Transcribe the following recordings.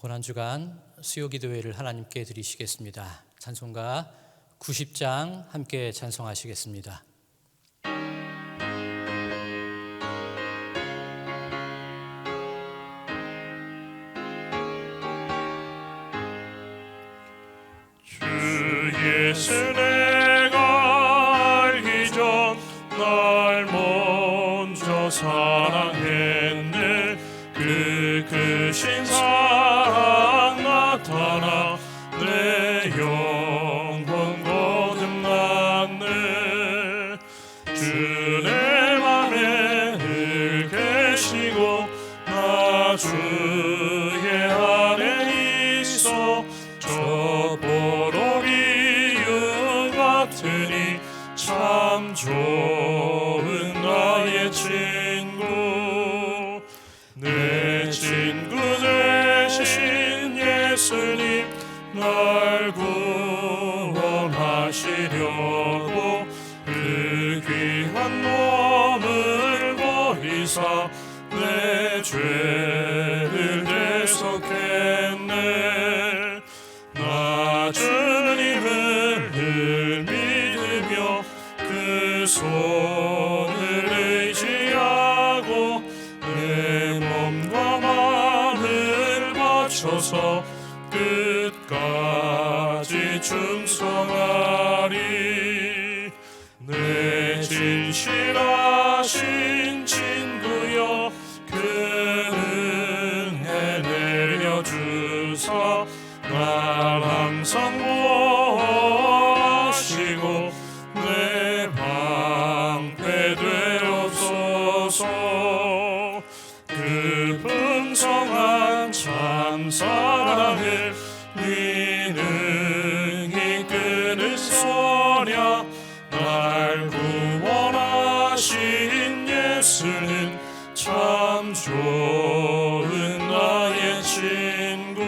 고난주간 수요기도회를 하나님께 드리시겠습니다. 찬송가 90장 함께 찬송하시겠습니다. 주 예수 내가 알기 전 날 먼저 사랑했네. 그 크신 사랑 나타나 내 영혼 거듭났네. 주 내 맘에 늘 계시고 나 주의 안에 있어. 저 보로리유 같으니 참 좋은 나의 친구. 내 친구 되신 예수님 날 구원하시려고 그 귀한 몸을 버리사 내 죄를 대속했네. 나 주님을 늘 믿으며 그 손을 의지하고 내 몸과 마음을 바쳐서 끝까지 충성하리. 내 진실하신 친구여 그 은혜 내려주사 날 항상 보호하시고 내 방패 되옵소서. 그 풍성한 참 사랑을 네 능히 끄는 소냐. 날 구원하신 예수는 참 좋은 나의 친구.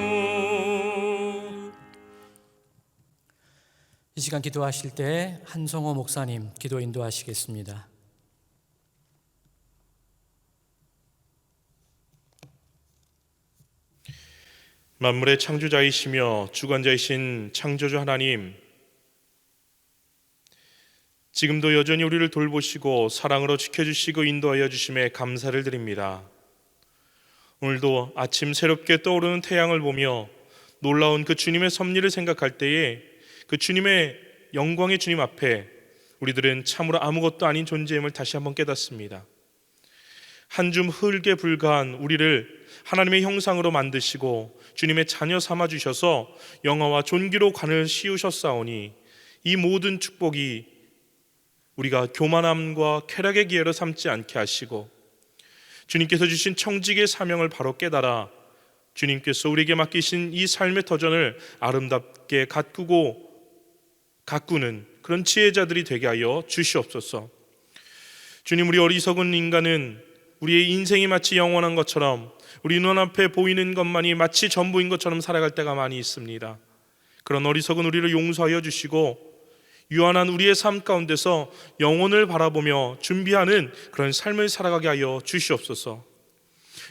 이 시간 기도하실 때 한성호 목사님 기도 인도하시겠습니다. 만물의 창조자이시며 주관자이신 창조주 하나님, 지금도 여전히 우리를 돌보시고 사랑으로 지켜주시고 인도하여 주심에 감사를 드립니다. 오늘도 아침 새롭게 떠오르는 태양을 보며 놀라운 그 주님의 섭리를 생각할 때에 그 주님의 영광의 주님 앞에 우리들은 참으로 아무것도 아닌 존재임을 다시 한번 깨닫습니다. 한 줌 흙에 불과한 우리를 하나님의 형상으로 만드시고 주님의 자녀 삼아 주셔서 영화와 존귀로 관을 씌우셨사오니 이 모든 축복이 우리가 교만함과 쾌락의 기회로 삼지 않게 하시고 주님께서 주신 청직의 사명을 바로 깨달아 주님께서 우리에게 맡기신 이 삶의 터전을 아름답게 가꾸는 그런 지혜자들이 되게 하여 주시옵소서. 주님, 우리 어리석은 인간은 우리의 인생이 마치 영원한 것처럼 우리 눈앞에 보이는 것만이 마치 전부인 것처럼 살아갈 때가 많이 있습니다. 그런 어리석은 우리를 용서하여 주시고 유한한 우리의 삶 가운데서 영혼을 바라보며 준비하는 그런 삶을 살아가게 하여 주시옵소서.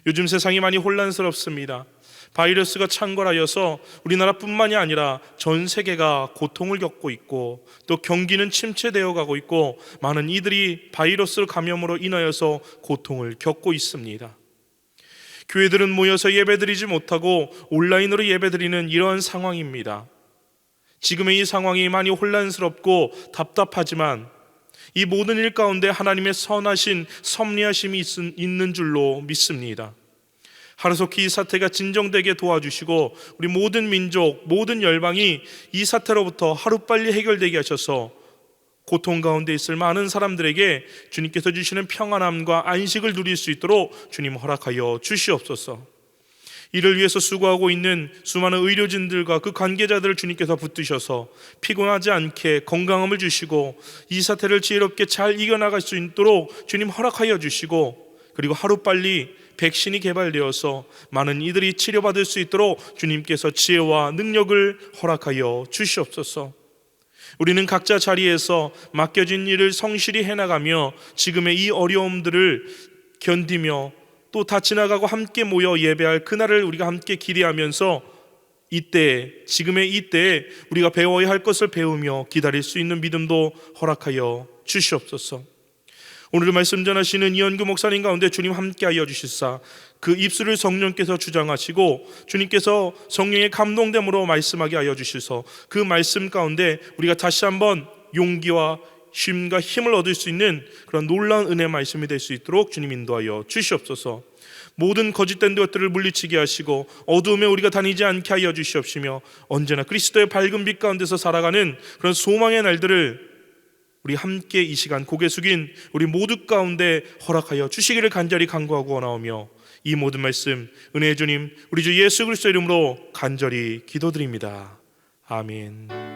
요즘 세상이 많이 혼란스럽습니다. 바이러스가 창궐하여서 우리나라뿐만이 아니라 전 세계가 고통을 겪고 있고 또 경기는 침체되어 가고 있고 많은 이들이 바이러스 감염으로 인하여서 고통을 겪고 있습니다. 교회들은 모여서 예배드리지 못하고 온라인으로 예배드리는 이러한 상황입니다. 지금의 이 상황이 많이 혼란스럽고 답답하지만 이 모든 일 가운데 하나님의 선하신 섭리하심이 있는 줄로 믿습니다. 하루속히 이 사태가 진정되게 도와주시고 우리 모든 민족, 모든 열방이 이 사태로부터 하루빨리 해결되게 하셔서 고통 가운데 있을 많은 사람들에게 주님께서 주시는 평안함과 안식을 누릴 수 있도록 주님 허락하여 주시옵소서. 이를 위해서 수고하고 있는 수많은 의료진들과 그 관계자들을 주님께서 붙드셔서 피곤하지 않게 건강함을 주시고 이 사태를 지혜롭게 잘 이겨나갈 수 있도록 주님 허락하여 주시고 그리고 하루빨리 백신이 개발되어서 많은 이들이 치료받을 수 있도록 주님께서 지혜와 능력을 허락하여 주시옵소서. 우리는 각자 자리에서 맡겨진 일을 성실히 해나가며 지금의 이 어려움들을 견디며 또 다 지나가고 함께 모여 예배할 그날을 우리가 함께 기대하면서 이때, 지금의 이때에 우리가 배워야 할 것을 배우며 기다릴 수 있는 믿음도 허락하여 주시옵소서. 오늘 말씀 전하시는 이현규 목사님 가운데 주님 함께하여 주실사 그 입술을 성령께서 주장하시고 주님께서 성령의 감동됨으로 말씀하게 하여 주셔서 그 말씀 가운데 우리가 다시 한번 용기와 쉼과 힘을 얻을 수 있는 그런 놀라운 은혜 말씀이 될 수 있도록 주님 인도하여 주시옵소서. 모든 거짓된 것들을 물리치게 하시고 어두움에 우리가 다니지 않게 하여 주시옵시며 언제나 그리스도의 밝은 빛 가운데서 살아가는 그런 소망의 날들을 우리 함께 이 시간 고개 숙인 우리 모두 가운데 허락하여 주시기를 간절히 간구하고 원하오며 이 모든 말씀 은혜의 주님 우리 주 예수 그리스도 이름으로 간절히 기도드립니다. 아멘.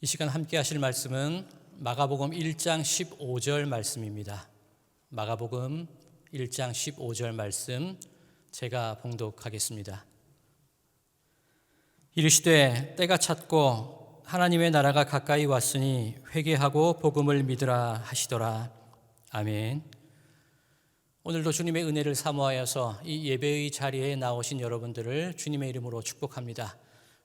이 시간 함께 하실 말씀은 마가복음 1장 15절 말씀입니다. 마가복음 1장 15절 말씀 제가 봉독하겠습니다. 이르시되 때가 찼고 하나님의 나라가 가까이 왔으니 회개하고 복음을 믿으라 하시더라. 아멘. 오늘도 주님의 은혜를 사모하여서 이 예배의 자리에 나오신 여러분들을 주님의 이름으로 축복합니다.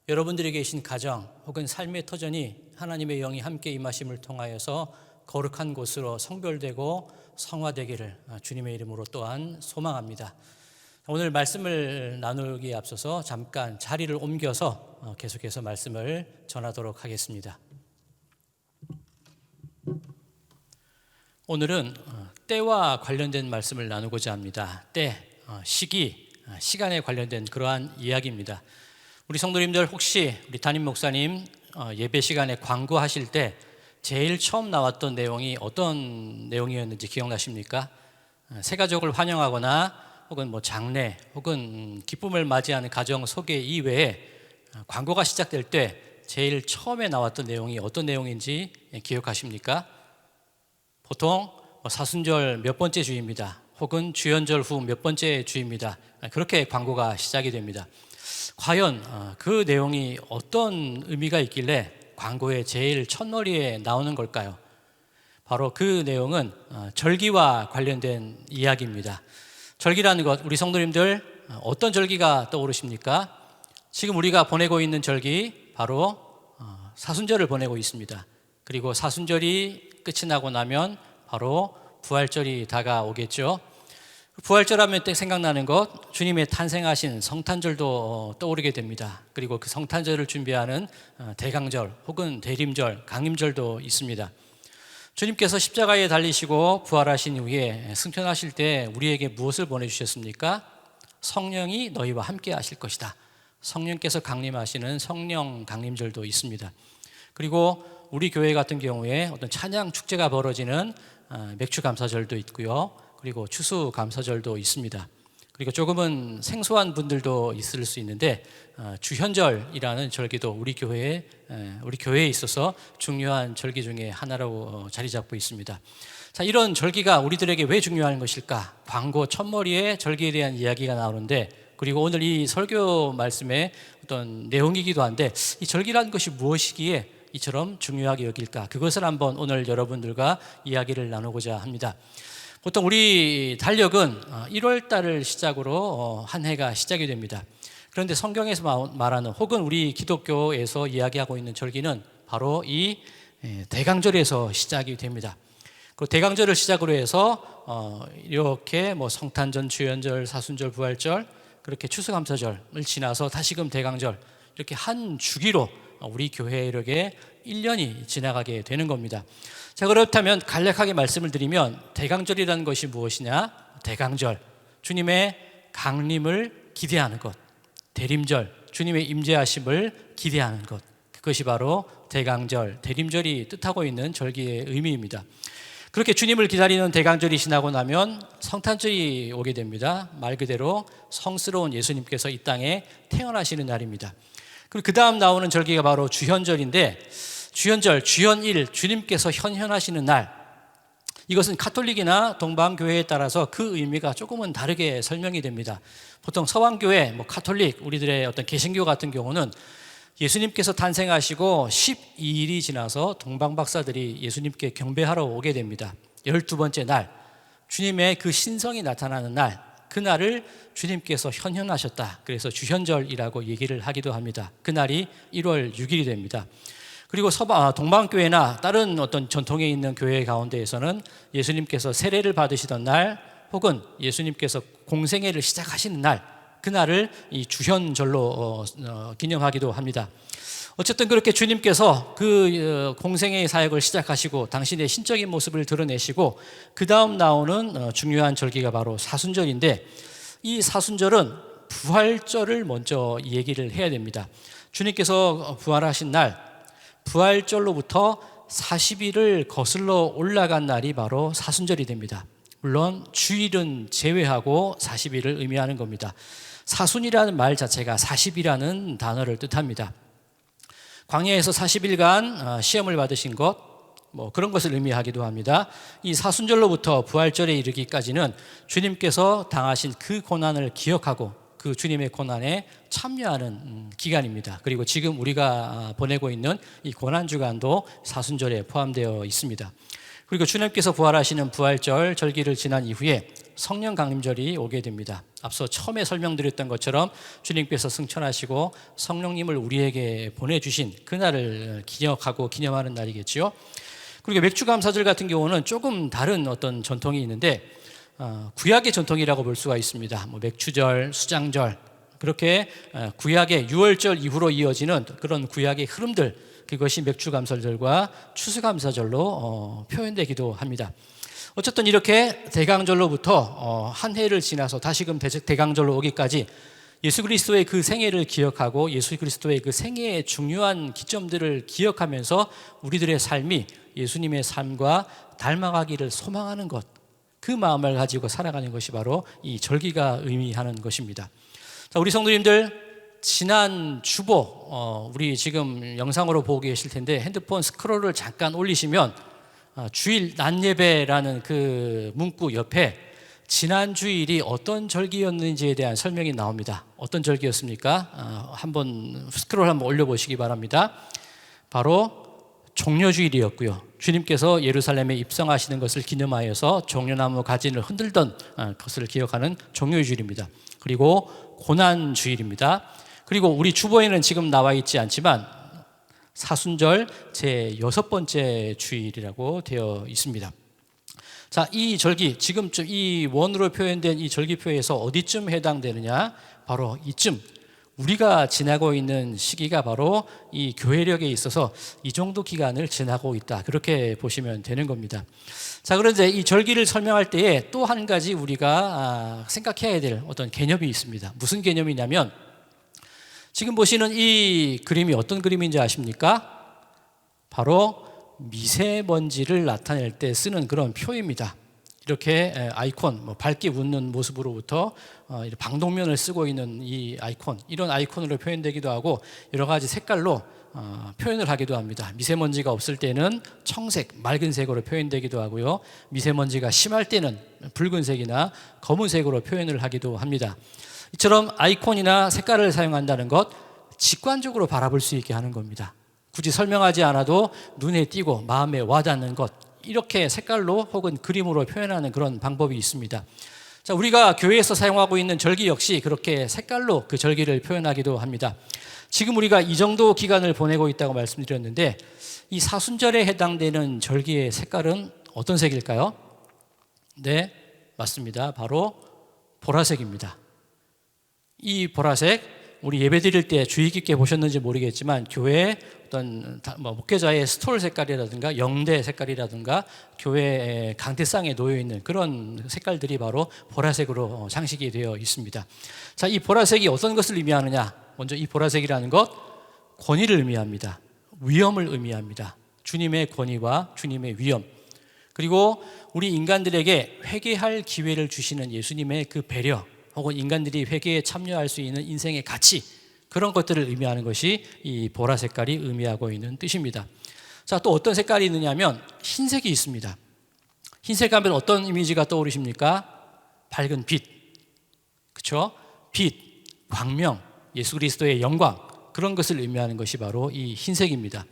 여러분들이 계신 가정 혹은 삶의 터전이 하나님의 영이 함께 임하심을 통하여서 거룩한 곳으로 성별되고 성화되기를 주님의 이름으로 또한 소망합니다. 오늘 말씀을 나누기에 앞서서 잠깐 자리를 옮겨서 계속해서 말씀을 전하도록 하겠습니다. 오늘은 때와 관련된 말씀을 나누고자 합니다. 때, 시기, 시간에 관련된 그러한 이야기입니다. 우리 성도님들 혹시 우리 담임 목사님 예배 시간에 광고하실 때 제일 처음 나왔던 내용이 어떤 내용이었는지 기억나십니까? 새 가족을 환영하거나 혹은 장례 혹은 기쁨을 맞이하는 가정 소개 이외에 광고가 시작될 때 제일 처음에 나왔던 내용이 어떤 내용인지 기억하십니까? 보통 사순절 몇 번째 주입니다. 혹은 주연절 후 몇 번째 주입니다. 그렇게 광고가 시작이 됩니다. 과연 그 내용이 어떤 의미가 있길래 광고의 제일 첫머리에 나오는 걸까요? 바로 그 내용은 절기와 관련된 이야기입니다. 절기라는 것, 우리 성도님들 어떤 절기가 떠오르십니까? 지금 우리가 보내고 있는 절기 바로 사순절을 보내고 있습니다. 그리고 사순절이 끝이 나고 나면 바로 부활절이 다가오겠죠. 부활절 하면 생각나는 것, 주님의 탄생하신 성탄절도 떠오르게 됩니다. 그리고 그 성탄절을 준비하는 대강절 혹은 대림절, 강림절도 있습니다. 주님께서 십자가에 달리시고 부활하신 후에 승천하실 때 우리에게 무엇을 보내주셨습니까? 성령이 너희와 함께 하실 것이다. 성령께서 강림하시는 성령 강림절도 있습니다. 그리고 우리 교회 같은 경우에 어떤 찬양 축제가 벌어지는 맥주 감사절도 있고요. 그리고 추수 감사절도 있습니다. 그리고 조금은 생소한 분들도 있을 수 있는데 주현절이라는 절기도 우리 교회에 있어서 중요한 절기 중에 하나로 자리 잡고 있습니다. 자, 이런 절기가 우리들에게 왜 중요한 것일까? 광고 첫머리에 절기에 대한 이야기가 나오는데, 그리고 오늘 이 설교 말씀의 어떤 내용이기도 한데, 이 절기라는 것이 무엇이기에 이처럼 중요하게 여길까? 그것을 한번 오늘 여러분들과 이야기를 나누고자 합니다. 보통 우리 달력은 1월 달을 시작으로 한 해가 시작이 됩니다. 그런데 성경에서 말하는 혹은 우리 기독교에서 이야기하고 있는 절기는 바로 이 대강절에서 시작이 됩니다. 그 대강절을 시작으로 해서 이렇게 성탄절, 주연절, 사순절, 부활절, 그렇게 추수감사절을 지나서 다시금 대강절, 이렇게 한 주기로 우리 교회에게 1년이 지나가게 되는 겁니다. 자, 그렇다면 간략하게 말씀을 드리면 대강절이라는 것이 무엇이냐? 대강절, 주님의 강림을 기대하는 것. 대림절, 주님의 임재하심을 기대하는 것. 그것이 바로 대강절, 대림절이 뜻하고 있는 절기의 의미입니다. 그렇게 주님을 기다리는 대강절이 지나고 나면 성탄절이 오게 됩니다. 말 그대로 성스러운 예수님께서 이 땅에 태어나시는 날입니다. 그리고 그 다음 나오는 절기가 바로 주현절인데, 주현절, 주현일, 주님께서 현현하시는 날, 이것은 가톨릭이나 동방교회에 따라서 그 의미가 조금은 다르게 설명이 됩니다. 보통 서방교회, 가톨릭, 우리들의 어떤 개신교 같은 경우는 예수님께서 탄생하시고 12일이 지나서 동방박사들이 예수님께 경배하러 오게 됩니다. 12번째 날, 주님의 그 신성이 나타나는 날, 그날을 주님께서 현현하셨다. 그래서 주현절이라고 얘기를 하기도 합니다. 그날이 1월 6일이 됩니다. 그리고 동방교회나 다른 어떤 전통에 있는 교회 가운데에서는 예수님께서 세례를 받으시던 날, 혹은 예수님께서 공생애를 시작하시는 날, 그날을 이 주현절로 기념하기도 합니다. 어쨌든 그렇게 주님께서 그 공생애의 사역을 시작하시고 당신의 신적인 모습을 드러내시고 그 다음 나오는 중요한 절기가 바로 사순절인데, 이 사순절은 부활절을 먼저 얘기를 해야 됩니다. 주님께서 부활하신 날, 부활절로부터 40일을 거슬러 올라간 날이 바로 사순절이 됩니다. 물론 주일은 제외하고 40일을 의미하는 겁니다. 사순이라는 말 자체가 40이라는 단어를 뜻합니다. 광야에서 40일간 시험을 받으신 것, 그런 것을 의미하기도 합니다. 이 사순절로부터 부활절에 이르기까지는 주님께서 당하신 그 고난을 기억하고 그 주님의 고난에 참여하는 기간입니다. 그리고 지금 우리가 보내고 있는 이 고난주간도 사순절에 포함되어 있습니다. 그리고 주님께서 부활하시는 부활절 절기를 지난 이후에 성령 강림절이 오게 됩니다. 앞서 처음에 설명드렸던 것처럼 주님께서 승천하시고 성령님을 우리에게 보내주신 그날을 기억하고 기념하는 날이겠지요. 그리고 맥주감사절 같은 경우는 조금 다른 어떤 전통이 있는데, 구약의 전통이라고 볼 수가 있습니다. 맥주절, 수장절, 그렇게 구약의 유월절 이후로 이어지는 그런 구약의 흐름들, 그것이 맥주감사절과 추수감사절로 표현되기도 합니다. 어쨌든 이렇게 대강절로부터 한 해를 지나서 다시금 대강절로 오기까지 예수 그리스도의 그 생애를 기억하고 예수 그리스도의 그 생애의 중요한 기점들을 기억하면서 우리들의 삶이 예수님의 삶과 닮아가기를 소망하는 것, 그 마음을 가지고 살아가는 것이 바로 이 절기가 의미하는 것입니다. 자, 우리 성도님들, 지난 주보, 우리 지금 영상으로 보고 계실 텐데 핸드폰 스크롤을 잠깐 올리시면 주일 낮 예배라는 그 문구 옆에 지난 주일이 어떤 절기였는지에 대한 설명이 나옵니다. 어떤 절기였습니까? 한번 스크롤 한번 올려보시기 바랍니다. 바로 종려주일이었고요. 주님께서 예루살렘에 입성하시는 것을 기념하여서 종려나무 가지를 흔들던 것을 기억하는 종려주일입니다. 그리고 고난주일입니다. 그리고 우리 주보에는 지금 나와 있지 않지만 사순절 제 6번째 주일이라고 되어 있습니다. 자, 이 절기, 지금쯤 이 원으로 표현된 이 절기표에서 어디쯤 해당되느냐? 바로 이쯤, 우리가 지나고 있는 시기가 바로 이 교회력에 있어서 이 정도 기간을 지나고 있다, 그렇게 보시면 되는 겁니다. 자, 그런데 이 절기를 설명할 때에 또 한 가지 우리가 생각해야 될 어떤 개념이 있습니다. 무슨 개념이냐면, 지금 보시는 이 그림이 어떤 그림인지 아십니까? 바로 미세먼지를 나타낼 때 쓰는 그런 표입니다. 이렇게 아이콘, 밝게 웃는 모습으로부터 방독면을 쓰고 있는 이 아이콘, 이런 아이콘으로 표현되기도 하고 여러 가지 색깔로 표현을 하기도 합니다. 미세먼지가 없을 때는 청색, 맑은 색으로 표현되기도 하고요. 미세먼지가 심할 때는 붉은색이나 검은색으로 표현을 하기도 합니다. 이처럼 아이콘이나 색깔을 사용한다는 것, 직관적으로 바라볼 수 있게 하는 겁니다. 굳이 설명하지 않아도 눈에 띄고 마음에 와닿는 것, 이렇게 색깔로 혹은 그림으로 표현하는 그런 방법이 있습니다. 자, 우리가 교회에서 사용하고 있는 절기 역시 그렇게 색깔로 그 절기를 표현하기도 합니다. 지금 우리가 이 정도 기간을 보내고 있다고 말씀드렸는데, 이 사순절에 해당되는 절기의 색깔은 어떤 색일까요? 네, 맞습니다. 바로 보라색입니다. 이 보라색, 우리 예배 드릴 때 주의 깊게 보셨는지 모르겠지만 교회에 어떤 목회자의 스톨 색깔이라든가 영대 색깔이라든가 교회 강대상에 놓여 있는 그런 색깔들이 바로 보라색으로 장식이 되어 있습니다. 자, 이 보라색이 어떤 것을 의미하느냐? 먼저 이 보라색이라는 것, 권위를 의미합니다. 위엄을 의미합니다. 주님의 권위와 주님의 위엄. 그리고 우리 인간들에게 회개할 기회를 주시는 예수님의 그 배려, 혹은 인간들이 회개에 참여할 수 있는 인생의 가치, 그런 것들을 의미하는 것이 이 보라 색깔이 의미하고 있는 뜻입니다. 자, 또 어떤 색깔이 있느냐면 흰색이 있습니다. 흰색 하면 어떤 이미지가 떠오르십니까? 밝은 빛, 그렇죠? 빛, 광명, 예수 그리스도의 영광, 그런 것을 의미하는 것이 바로 이 흰색입니다.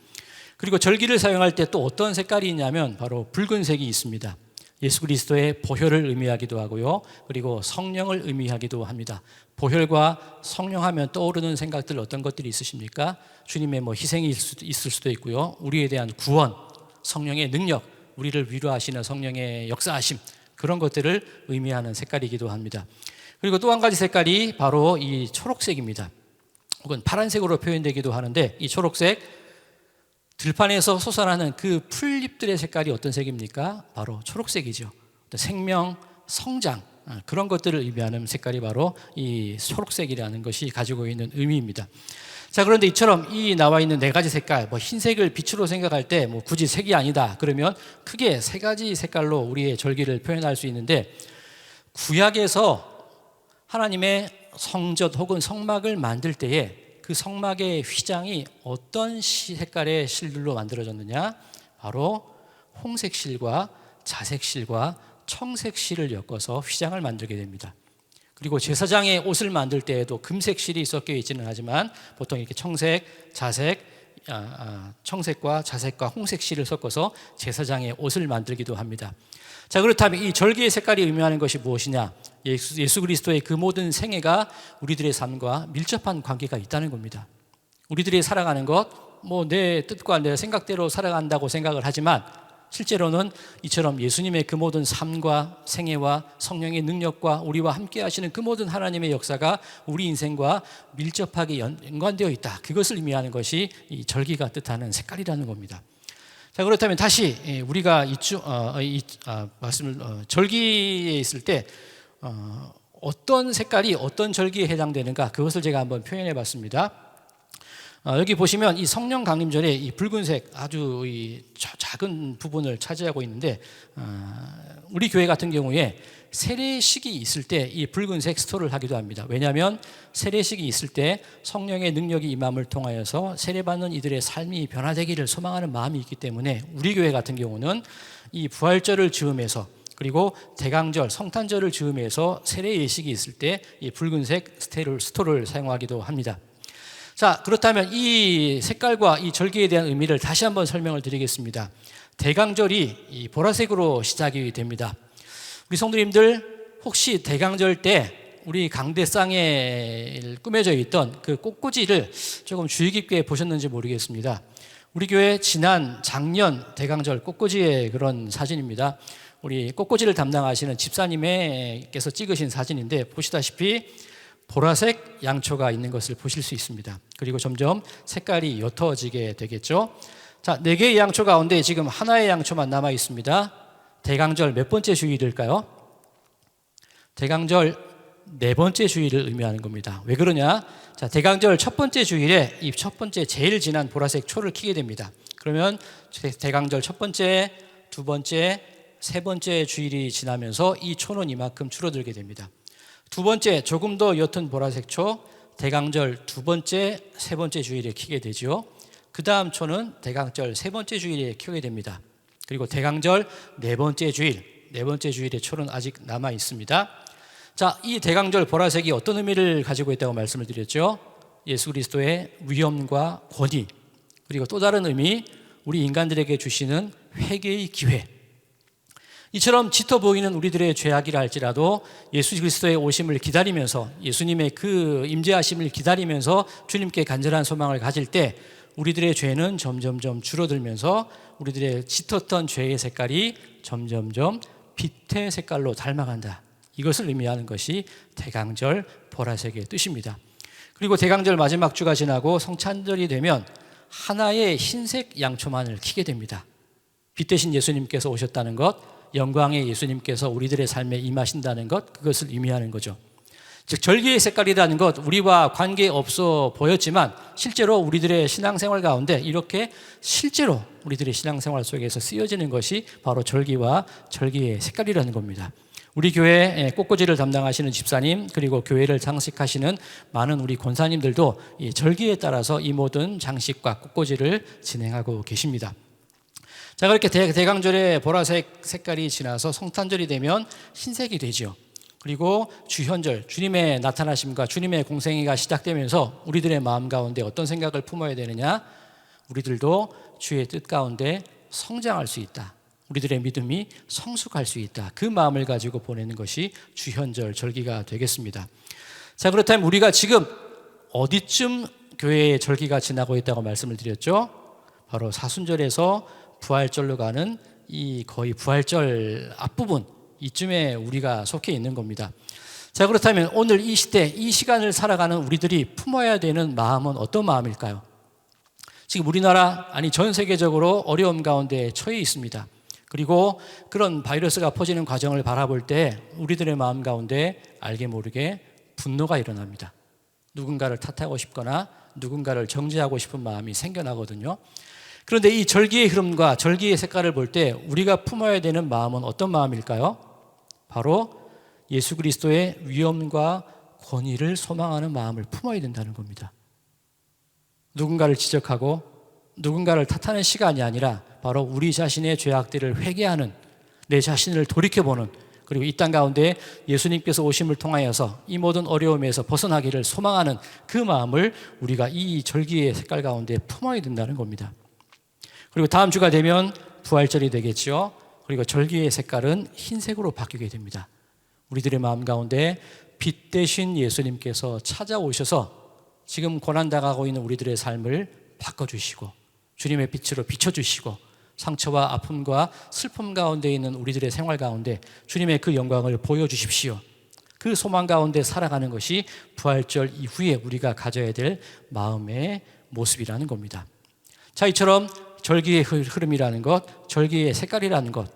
그리고 절기를 사용할 때 또 어떤 색깔이 있냐면 바로 붉은색이 있습니다. 예수 그리스도의 보혈을 의미하기도 하고요, 그리고 성령을 의미하기도 합니다. 보혈과 성령하면 떠오르는 생각들 어떤 것들이 있으십니까? 주님의 희생이 있을 수도 있고요, 우리에 대한 구원, 성령의 능력, 우리를 위로하시는 성령의 역사하심, 그런 것들을 의미하는 색깔이기도 합니다. 그리고 또 한 가지 색깔이 바로 이 초록색입니다. 혹은 파란색으로 표현되기도 하는데, 이 초록색, 들판에서 솟아나는 그 풀잎들의 색깔이 어떤 색입니까? 바로 초록색이죠. 생명, 성장, 그런 것들을 의미하는 색깔이 바로 이 초록색이라는 것이 가지고 있는 의미입니다. 자, 그런데 이처럼 이 나와 있는 네 가지 색깔, 흰색을 빛으로 생각할 때 굳이 색이 아니다 그러면 크게 세 가지 색깔로 우리의 절기를 표현할 수 있는데, 구약에서 하나님의 성전 혹은 성막을 만들 때에 그 성막의 휘장이 어떤 색깔의 실들로 만들어졌느냐? 바로 홍색 실과 자색 실과 청색 실을 엮어서 휘장을 만들게 됩니다. 그리고 제사장의 옷을 만들 때에도 금색 실이 섞여 있지는 하지만 보통 이렇게 청색, 자색, 청색과 자색과 홍색 실을 섞어서 제사장의 옷을 만들기도 합니다. 자, 그렇다면 이 절기의 색깔이 의미하는 것이 무엇이냐? 예수 그리스도의 그 모든 생애가 우리들의 삶과 밀접한 관계가 있다는 겁니다. 우리들이 살아가는 것, 내 뜻과 내 생각대로 살아간다고 생각을 하지만 실제로는 이처럼 예수님의 그 모든 삶과 생애와 성령의 능력과 우리와 함께 하시는 그 모든 하나님의 역사가 우리 인생과 밀접하게 연관되어 있다. 그것을 의미하는 것이 이 절기가 뜻하는 색깔이라는 겁니다. 자, 그렇다면 다시 우리가 절기에 있을 때 어떤 색깔이 어떤 절기에 해당되는가, 그것을 제가 한번 표현해 봤습니다. 여기 보시면 이 성령 강림절에 이 붉은색 아주 작은 부분을 차지하고 있는데, 우리 교회 같은 경우에 세례식이 있을 때 이 붉은색 스토를 하기도 합니다. 왜냐하면 세례식이 있을 때 성령의 능력이 임함을 통하여서 세례받는 이들의 삶이 변화되기를 소망하는 마음이 있기 때문에 우리 교회 같은 경우는 이 부활절을 즈음해서, 그리고 대강절, 성탄절을 즈음해서 세례 예식이 있을 때 이 붉은색 스토를 사용하기도 합니다. 자, 그렇다면 이 색깔과 이 절기에 대한 의미를 다시 한번 설명을 드리겠습니다. 대강절이 이 보라색으로 시작이 됩니다. 우리 성도님들 혹시 대강절 때 우리 강대상에 꾸며져 있던 그 꽃꽂이를 조금 주의 깊게 보셨는지 모르겠습니다. 우리 교회 작년 대강절 꽃꽂이의 그런 사진입니다. 우리 꽃꽂이를 담당하시는 집사님께서 찍으신 사진인데, 보시다시피 보라색 양초가 있는 것을 보실 수 있습니다. 그리고 점점 색깔이 옅어지게 되겠죠. 자, 4개의 양초 가운데 지금 하나의 양초만 남아 있습니다. 대강절 몇 번째 주일일까요? 대강절 4번째 주일을 의미하는 겁니다. 왜 그러냐? 자, 대강절 첫 번째 주일에 이 첫 번째 제일 진한 보라색 초를 켜게 됩니다. 그러면 대강절 첫 번째, 두 번째, 세 번째 주일이 지나면서 이 초는 이만큼 줄어들게 됩니다. 두 번째 조금 더 옅은 보라색 초, 대강절 두 번째, 세 번째 주일에 켜게 되죠. 그 다음 초는 대강절 세 번째 주일에 켜게 됩니다. 그리고 대강절 네 번째 주일의 초는 아직 남아 있습니다. 자, 이 대강절 보라색이 어떤 의미를 가지고 있다고 말씀을 드렸죠? 예수 그리스도의 위엄과 권위, 그리고 또 다른 의미, 우리 인간들에게 주시는 회개의 기회. 이처럼 짙어 보이는 우리들의 죄악이라 할지라도 예수 그리스도의 오심을 기다리면서, 예수님의 그 임재하심을 기다리면서 주님께 간절한 소망을 가질 때 우리들의 죄는 점점점 줄어들면서 우리들의 짙었던 죄의 색깔이 점점점 빛의 색깔로 닮아간다. 이것을 의미하는 것이 대강절 보라색의 뜻입니다. 그리고 대강절 마지막 주가 지나고 성찬절이 되면 하나의 흰색 양초만을 켜게 됩니다. 빛 대신 예수님께서 오셨다는 것, 영광의 예수님께서 우리들의 삶에 임하신다는 것, 그것을 의미하는 거죠. 즉 절기의 색깔이라는 것, 우리와 관계없어 보였지만 실제로 우리들의 신앙생활 가운데 이렇게 실제로 우리들의 신앙생활 속에서 쓰여지는 것이 바로 절기와 절기의 색깔이라는 겁니다. 우리 교회 꽃꽂이를 담당하시는 집사님, 그리고 교회를 장식하시는 많은 우리 권사님들도 이 절기에 따라서 이 모든 장식과 꽃꽂이를 진행하고 계십니다. 자, 그렇게 대강절의 보라색 색깔이 지나서 성탄절이 되면 흰색이 되죠. 그리고 주현절, 주님의 나타나심과 주님의 공생애가 시작되면서 우리들의 마음 가운데 어떤 생각을 품어야 되느냐? 우리들도 주의 뜻 가운데 성장할 수 있다. 우리들의 믿음이 성숙할 수 있다. 그 마음을 가지고 보내는 것이 주현절 절기가 되겠습니다. 자, 그렇다면 우리가 지금 어디쯤 교회의 절기가 지나고 있다고 말씀을 드렸죠? 바로 사순절에서 부활절로 가는 이 거의 부활절 앞부분, 이쯤에 우리가 속해 있는 겁니다. 자, 그렇다면 오늘 이 시대, 이 시간을 살아가는 우리들이 품어야 되는 마음은 어떤 마음일까요? 지금 우리나라, 아니 전 세계적으로 어려움 가운데 처해 있습니다. 그리고 그런 바이러스가 퍼지는 과정을 바라볼 때 우리들의 마음 가운데 알게 모르게 분노가 일어납니다. 누군가를 탓하고 싶거나 누군가를 정죄하고 싶은 마음이 생겨나거든요. 그런데 이 절기의 흐름과 절기의 색깔을 볼 때 우리가 품어야 되는 마음은 어떤 마음일까요? 바로 예수 그리스도의 위엄과 권위를 소망하는 마음을 품어야 된다는 겁니다. 누군가를 지적하고 누군가를 탓하는 시간이 아니라 바로 우리 자신의 죄악들을 회개하는, 내 자신을 돌이켜보는, 그리고 이 땅 가운데 예수님께서 오심을 통하여서 이 모든 어려움에서 벗어나기를 소망하는 그 마음을 우리가 이 절기의 색깔 가운데 품어야 된다는 겁니다. 그리고 다음 주가 되면 부활절이 되겠죠. 그리고 절기의 색깔은 흰색으로 바뀌게 됩니다. 우리들의 마음 가운데 빛 대신 예수님께서 찾아오셔서 지금 고난당하고 있는 우리들의 삶을 바꿔주시고 주님의 빛으로 비춰주시고 상처와 아픔과 슬픔 가운데 있는 우리들의 생활 가운데 주님의 그 영광을 보여주십시오. 그 소망 가운데 살아가는 것이 부활절 이후에 우리가 가져야 될 마음의 모습이라는 겁니다. 자, 이처럼 절기의 흐름이라는 것, 절기의 색깔이라는 것,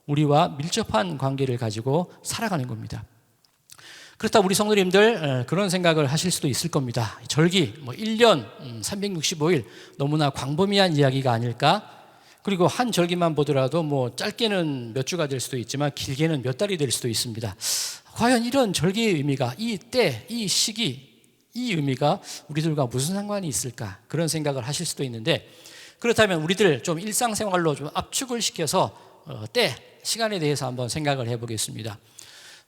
우리와 밀접한 관계를 가지고 살아가는 겁니다. 그렇다 우리 성도님들 그런 생각을 하실 수도 있을 겁니다. 절기, 1년 365일 너무나 광범위한 이야기가 아닐까? 그리고 한 절기만 보더라도 짧게는 몇 주가 될 수도 있지만 길게는 몇 달이 될 수도 있습니다. 과연 이런 절기의 의미가, 이 때, 이 시기, 이 의미가 우리들과 무슨 상관이 있을까? 그런 생각을 하실 수도 있는데, 그렇다면 우리들 좀 일상생활로 좀 압축을 시켜서 때, 시간에 대해서 한번 생각을 해보겠습니다.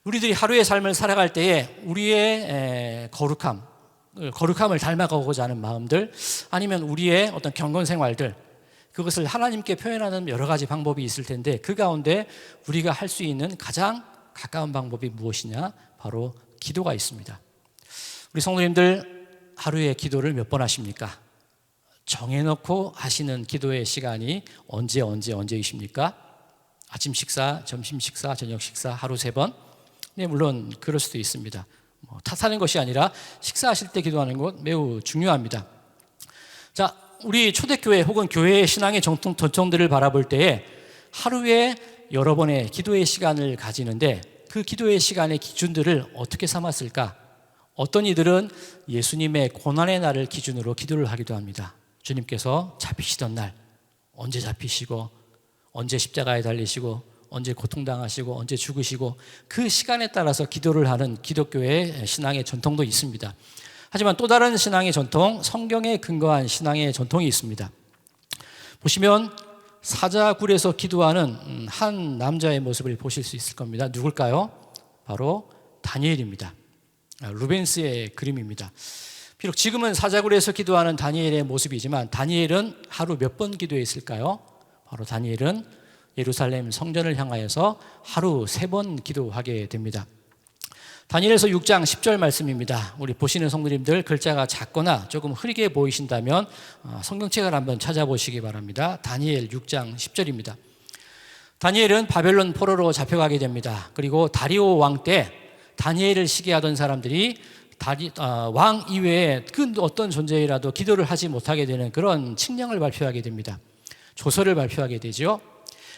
우리들이 하루의 삶을 살아갈 때에 우리의 거룩함을 닮아가고자 하는 마음들, 아니면 우리의 어떤 경건생활들, 그것을 하나님께 표현하는 여러 가지 방법이 있을 텐데 그 가운데 우리가 할 수 있는 가장 가까운 방법이 무엇이냐? 바로 기도가 있습니다. 우리 성도님들 하루에 기도를 몇 번 하십니까? 정해놓고 하시는 기도의 시간이 언제이십니까? 아침 식사, 점심 식사, 저녁 식사 하루 3번? 네, 물론 그럴 수도 있습니다. 탓하는 것이 아니라 식사하실 때 기도하는 것 매우 중요합니다. 자, 우리 초대교회 혹은 교회의 신앙의 전통들을 바라볼 때에 하루에 여러 번의 기도의 시간을 가지는데 그 기도의 시간의 기준들을 어떻게 삼았을까? 어떤 이들은 예수님의 고난의 날을 기준으로 기도를 하기도 합니다. 주님께서 잡히시던 날, 언제 잡히시고 언제 십자가에 달리시고 언제 고통당하시고 언제 죽으시고 그 시간에 따라서 기도를 하는 기독교의 신앙의 전통도 있습니다. 하지만 또 다른 신앙의 전통, 성경에 근거한 신앙의 전통이 있습니다. 보시면 사자굴에서 기도하는 한 남자의 모습을 보실 수 있을 겁니다. 누굴까요? 바로 다니엘입니다. 루벤스의 그림입니다. 비록 지금은 사자굴에서 기도하는 다니엘의 모습이지만 다니엘은 하루 몇 번 기도했을까요? 바로 다니엘은 예루살렘 성전을 향하여서 하루 3번 기도하게 됩니다. 다니엘서 6장 10절 말씀입니다. 우리 보시는 성도님들 글자가 작거나 조금 흐리게 보이신다면 성경책을 한번 찾아보시기 바랍니다. 다니엘 6장 10절입니다. 다니엘은 바벨론 포로로 잡혀가게 됩니다. 그리고 다리오 왕 때 다니엘을 시기하던 사람들이 왕 이외에 그 어떤 존재라도 기도를 하지 못하게 되는 그런 칙령을 발표하게 됩니다. 조서를 발표하게 되죠.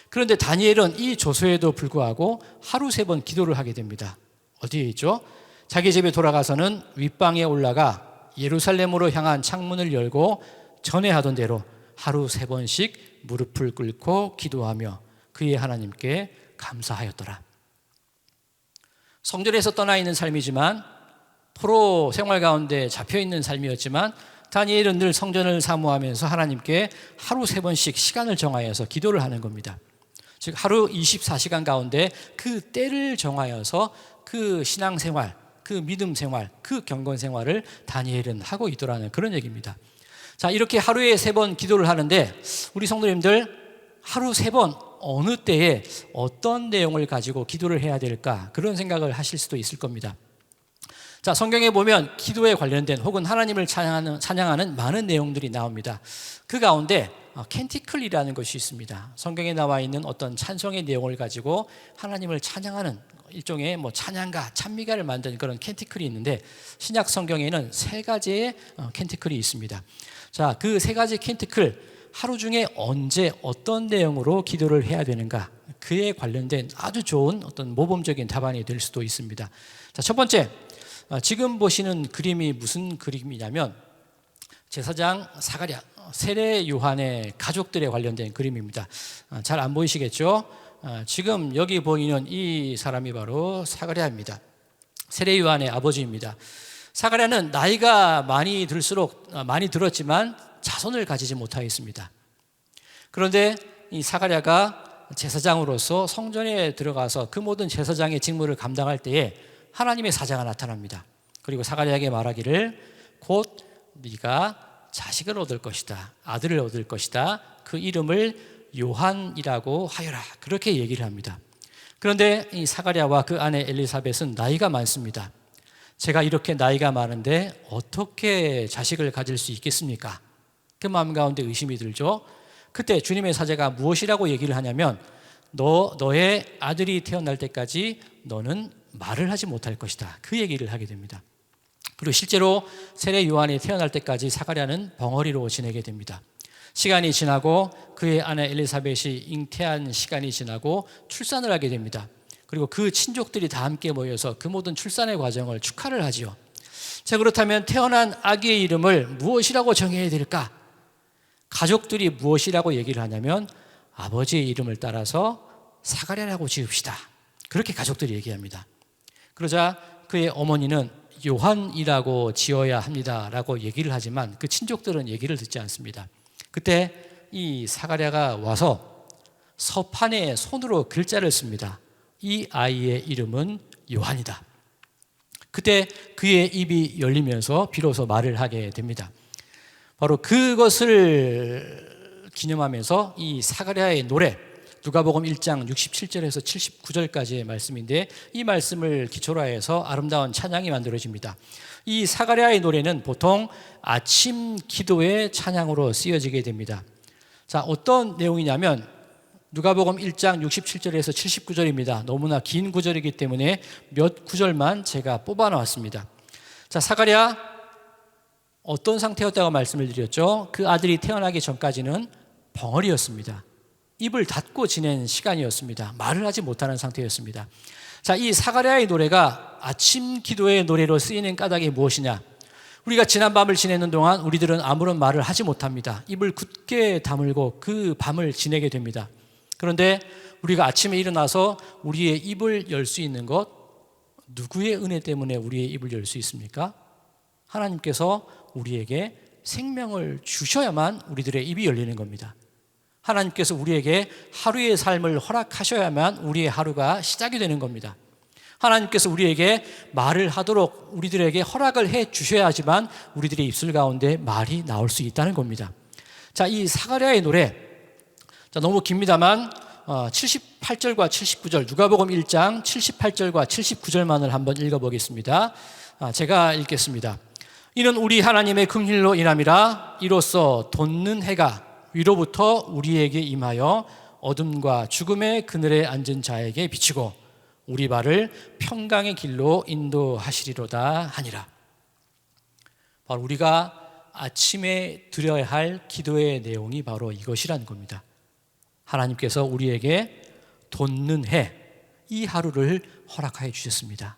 그런데 다니엘은 이 조서에도 불구하고 하루 3번 기도를 하게 됩니다. 어디에 있죠? 자기 집에 돌아가서는 윗방에 올라가 예루살렘으로 향한 창문을 열고 전에 하던 대로 하루 3번씩 무릎을 꿇고 기도하며 그의 하나님께 감사하였더라. 성전에서 떠나 있는 삶이지만 포로 생활 가운데 잡혀 있는 삶이었지만 다니엘은 늘 성전을 사모하면서 하나님께 하루 3번씩 시간을 정하여서 기도를 하는 겁니다. 즉 하루 24시간 가운데 그 때를 정하여서 그 신앙생활, 그 믿음 생활, 그 경건 생활을 다니엘은 하고 있더라는 그런 얘기입니다. 자, 이렇게 하루에 3번 기도를 하는데 우리 성도님들 하루 3번 어느 때에 어떤 내용을 가지고 기도를 해야 될까, 그런 생각을 하실 수도 있을 겁니다. 자, 성경에 보면 기도에 관련된 혹은 하나님을 찬양하는 많은 내용들이 나옵니다. 그 가운데 캔티클이라는 것이 있습니다. 성경에 나와 있는 어떤 찬송의 내용을 가지고 하나님을 찬양하는 일종의 찬양가, 찬미가를 만든 그런 캔티클이 있는데 신약 성경에는 3가지의 캔티클이 있습니다. 자, 그 3가지 캔티클 하루 중에 언제 어떤 내용으로 기도를 해야 되는가, 그에 관련된 아주 좋은 어떤 모범적인 답안이 될 수도 있습니다. 자, 첫 번째, 지금 보시는 그림이 무슨 그림이냐면 제사장 사가랴, 세례 요한의 가족들에 관련된 그림입니다. 잘 안 보이시겠죠? 지금 여기 보이는 이 사람이 바로 사가랴입니다. 세례 요한의 아버지입니다. 사가랴는 나이가 많이 들었지만 자손을 가지지 못하였습니다. 그런데 이 사가랴가 제사장으로서 성전에 들어가서 그 모든 제사장의 직무를 감당할 때에 하나님의 사자가 나타납니다. 그리고 사가랴에게 말하기를 곧 네가 자식을 얻을 것이다, 아들을 얻을 것이다, 그 이름을 요한이라고 하여라, 그렇게 얘기를 합니다. 그런데 이 사가랴와 그 아내 엘리사벳은 나이가 많습니다. 제가 이렇게 나이가 많은데 어떻게 자식을 가질 수 있겠습니까? 그 마음 가운데 의심이 들죠. 그때 주님의 사자가 무엇이라고 얘기를 하냐면 너의 아들이 태어날 때까지 너는 말을 하지 못할 것이다, 그 얘기를 하게 됩니다. 그리고 실제로 세례 요한이 태어날 때까지 사가랴는 벙어리로 지내게 됩니다. 시간이 지나고 그의 아내 엘리사벳이 잉태한 시간이 지나고 출산을 하게 됩니다. 그리고 그 친족들이 다 함께 모여서 그 모든 출산의 과정을 축하를 하지요. 자, 그렇다면 태어난 아기의 이름을 무엇이라고 정해야 될까? 가족들이 무엇이라고 얘기를 하냐면 아버지의 이름을 따라서 사가랴라고 지읍시다, 그렇게 가족들이 얘기합니다. 그러자 그의 어머니는 요한이라고 지어야 합니다라고 얘기를 하지만 그 친족들은 얘기를 듣지 않습니다. 그때 이 사가랴가 와서 서판에 손으로 글자를 씁니다. 이 아이의 이름은 요한이다. 그때 그의 입이 열리면서 비로소 말을 하게 됩니다. 바로 그것을 기념하면서 이 사가랴의 노래, 누가복음 1장 67절에서 79절까지의 말씀인데 이 말씀을 기초로 해서 아름다운 찬양이 만들어집니다. 이 사가랴의 노래는 보통 아침 기도의 찬양으로 쓰여지게 됩니다. 자, 어떤 내용이냐면 누가복음 1장 67절에서 79절입니다. 너무나 긴 구절이기 때문에 몇 구절만 제가 뽑아 놓았습니다. 자, 사가랴 어떤 상태였다고 말씀을 드렸죠? 그 아들이 태어나기 전까지는 벙어리였습니다. 입을 닫고 지낸 시간이었습니다. 말을 하지 못하는 상태였습니다. 자, 이 사가랴의 노래가 아침 기도의 노래로 쓰이는 까닭이 무엇이냐? 우리가 지난 밤을 지내는 동안 우리들은 아무런 말을 하지 못합니다. 입을 굳게 다물고 그 밤을 지내게 됩니다. 그런데 우리가 아침에 일어나서 우리의 입을 열 수 있는 것, 누구의 은혜 때문에 우리의 입을 열 수 있습니까? 하나님께서 우리에게 생명을 주셔야만 우리들의 입이 열리는 겁니다. 하나님께서 우리에게 하루의 삶을 허락하셔야만 우리의 하루가 시작이 되는 겁니다. 하나님께서 우리에게 말을 하도록 우리들에게 허락을 해 주셔야지만 우리들의 입술 가운데 말이 나올 수 있다는 겁니다. 자, 이 사가랴의 노래, 자, 너무 깁니다만 78절과 79절, 누가복음 1장 78절과 79절만을 한번 읽어보겠습니다. 제가 읽겠습니다. 이는 우리 하나님의 긍휼로 인함이라. 이로써 돋는 해가 위로부터 우리에게 임하여 어둠과 죽음의 그늘에 앉은 자에게 비치고 우리 발을 평강의 길로 인도하시리로다 하니라. 바로 우리가 아침에 드려야 할 기도의 내용이 바로 이것이라는 겁니다. 하나님께서 우리에게 돋는 해, 이 하루를 허락하여 주셨습니다.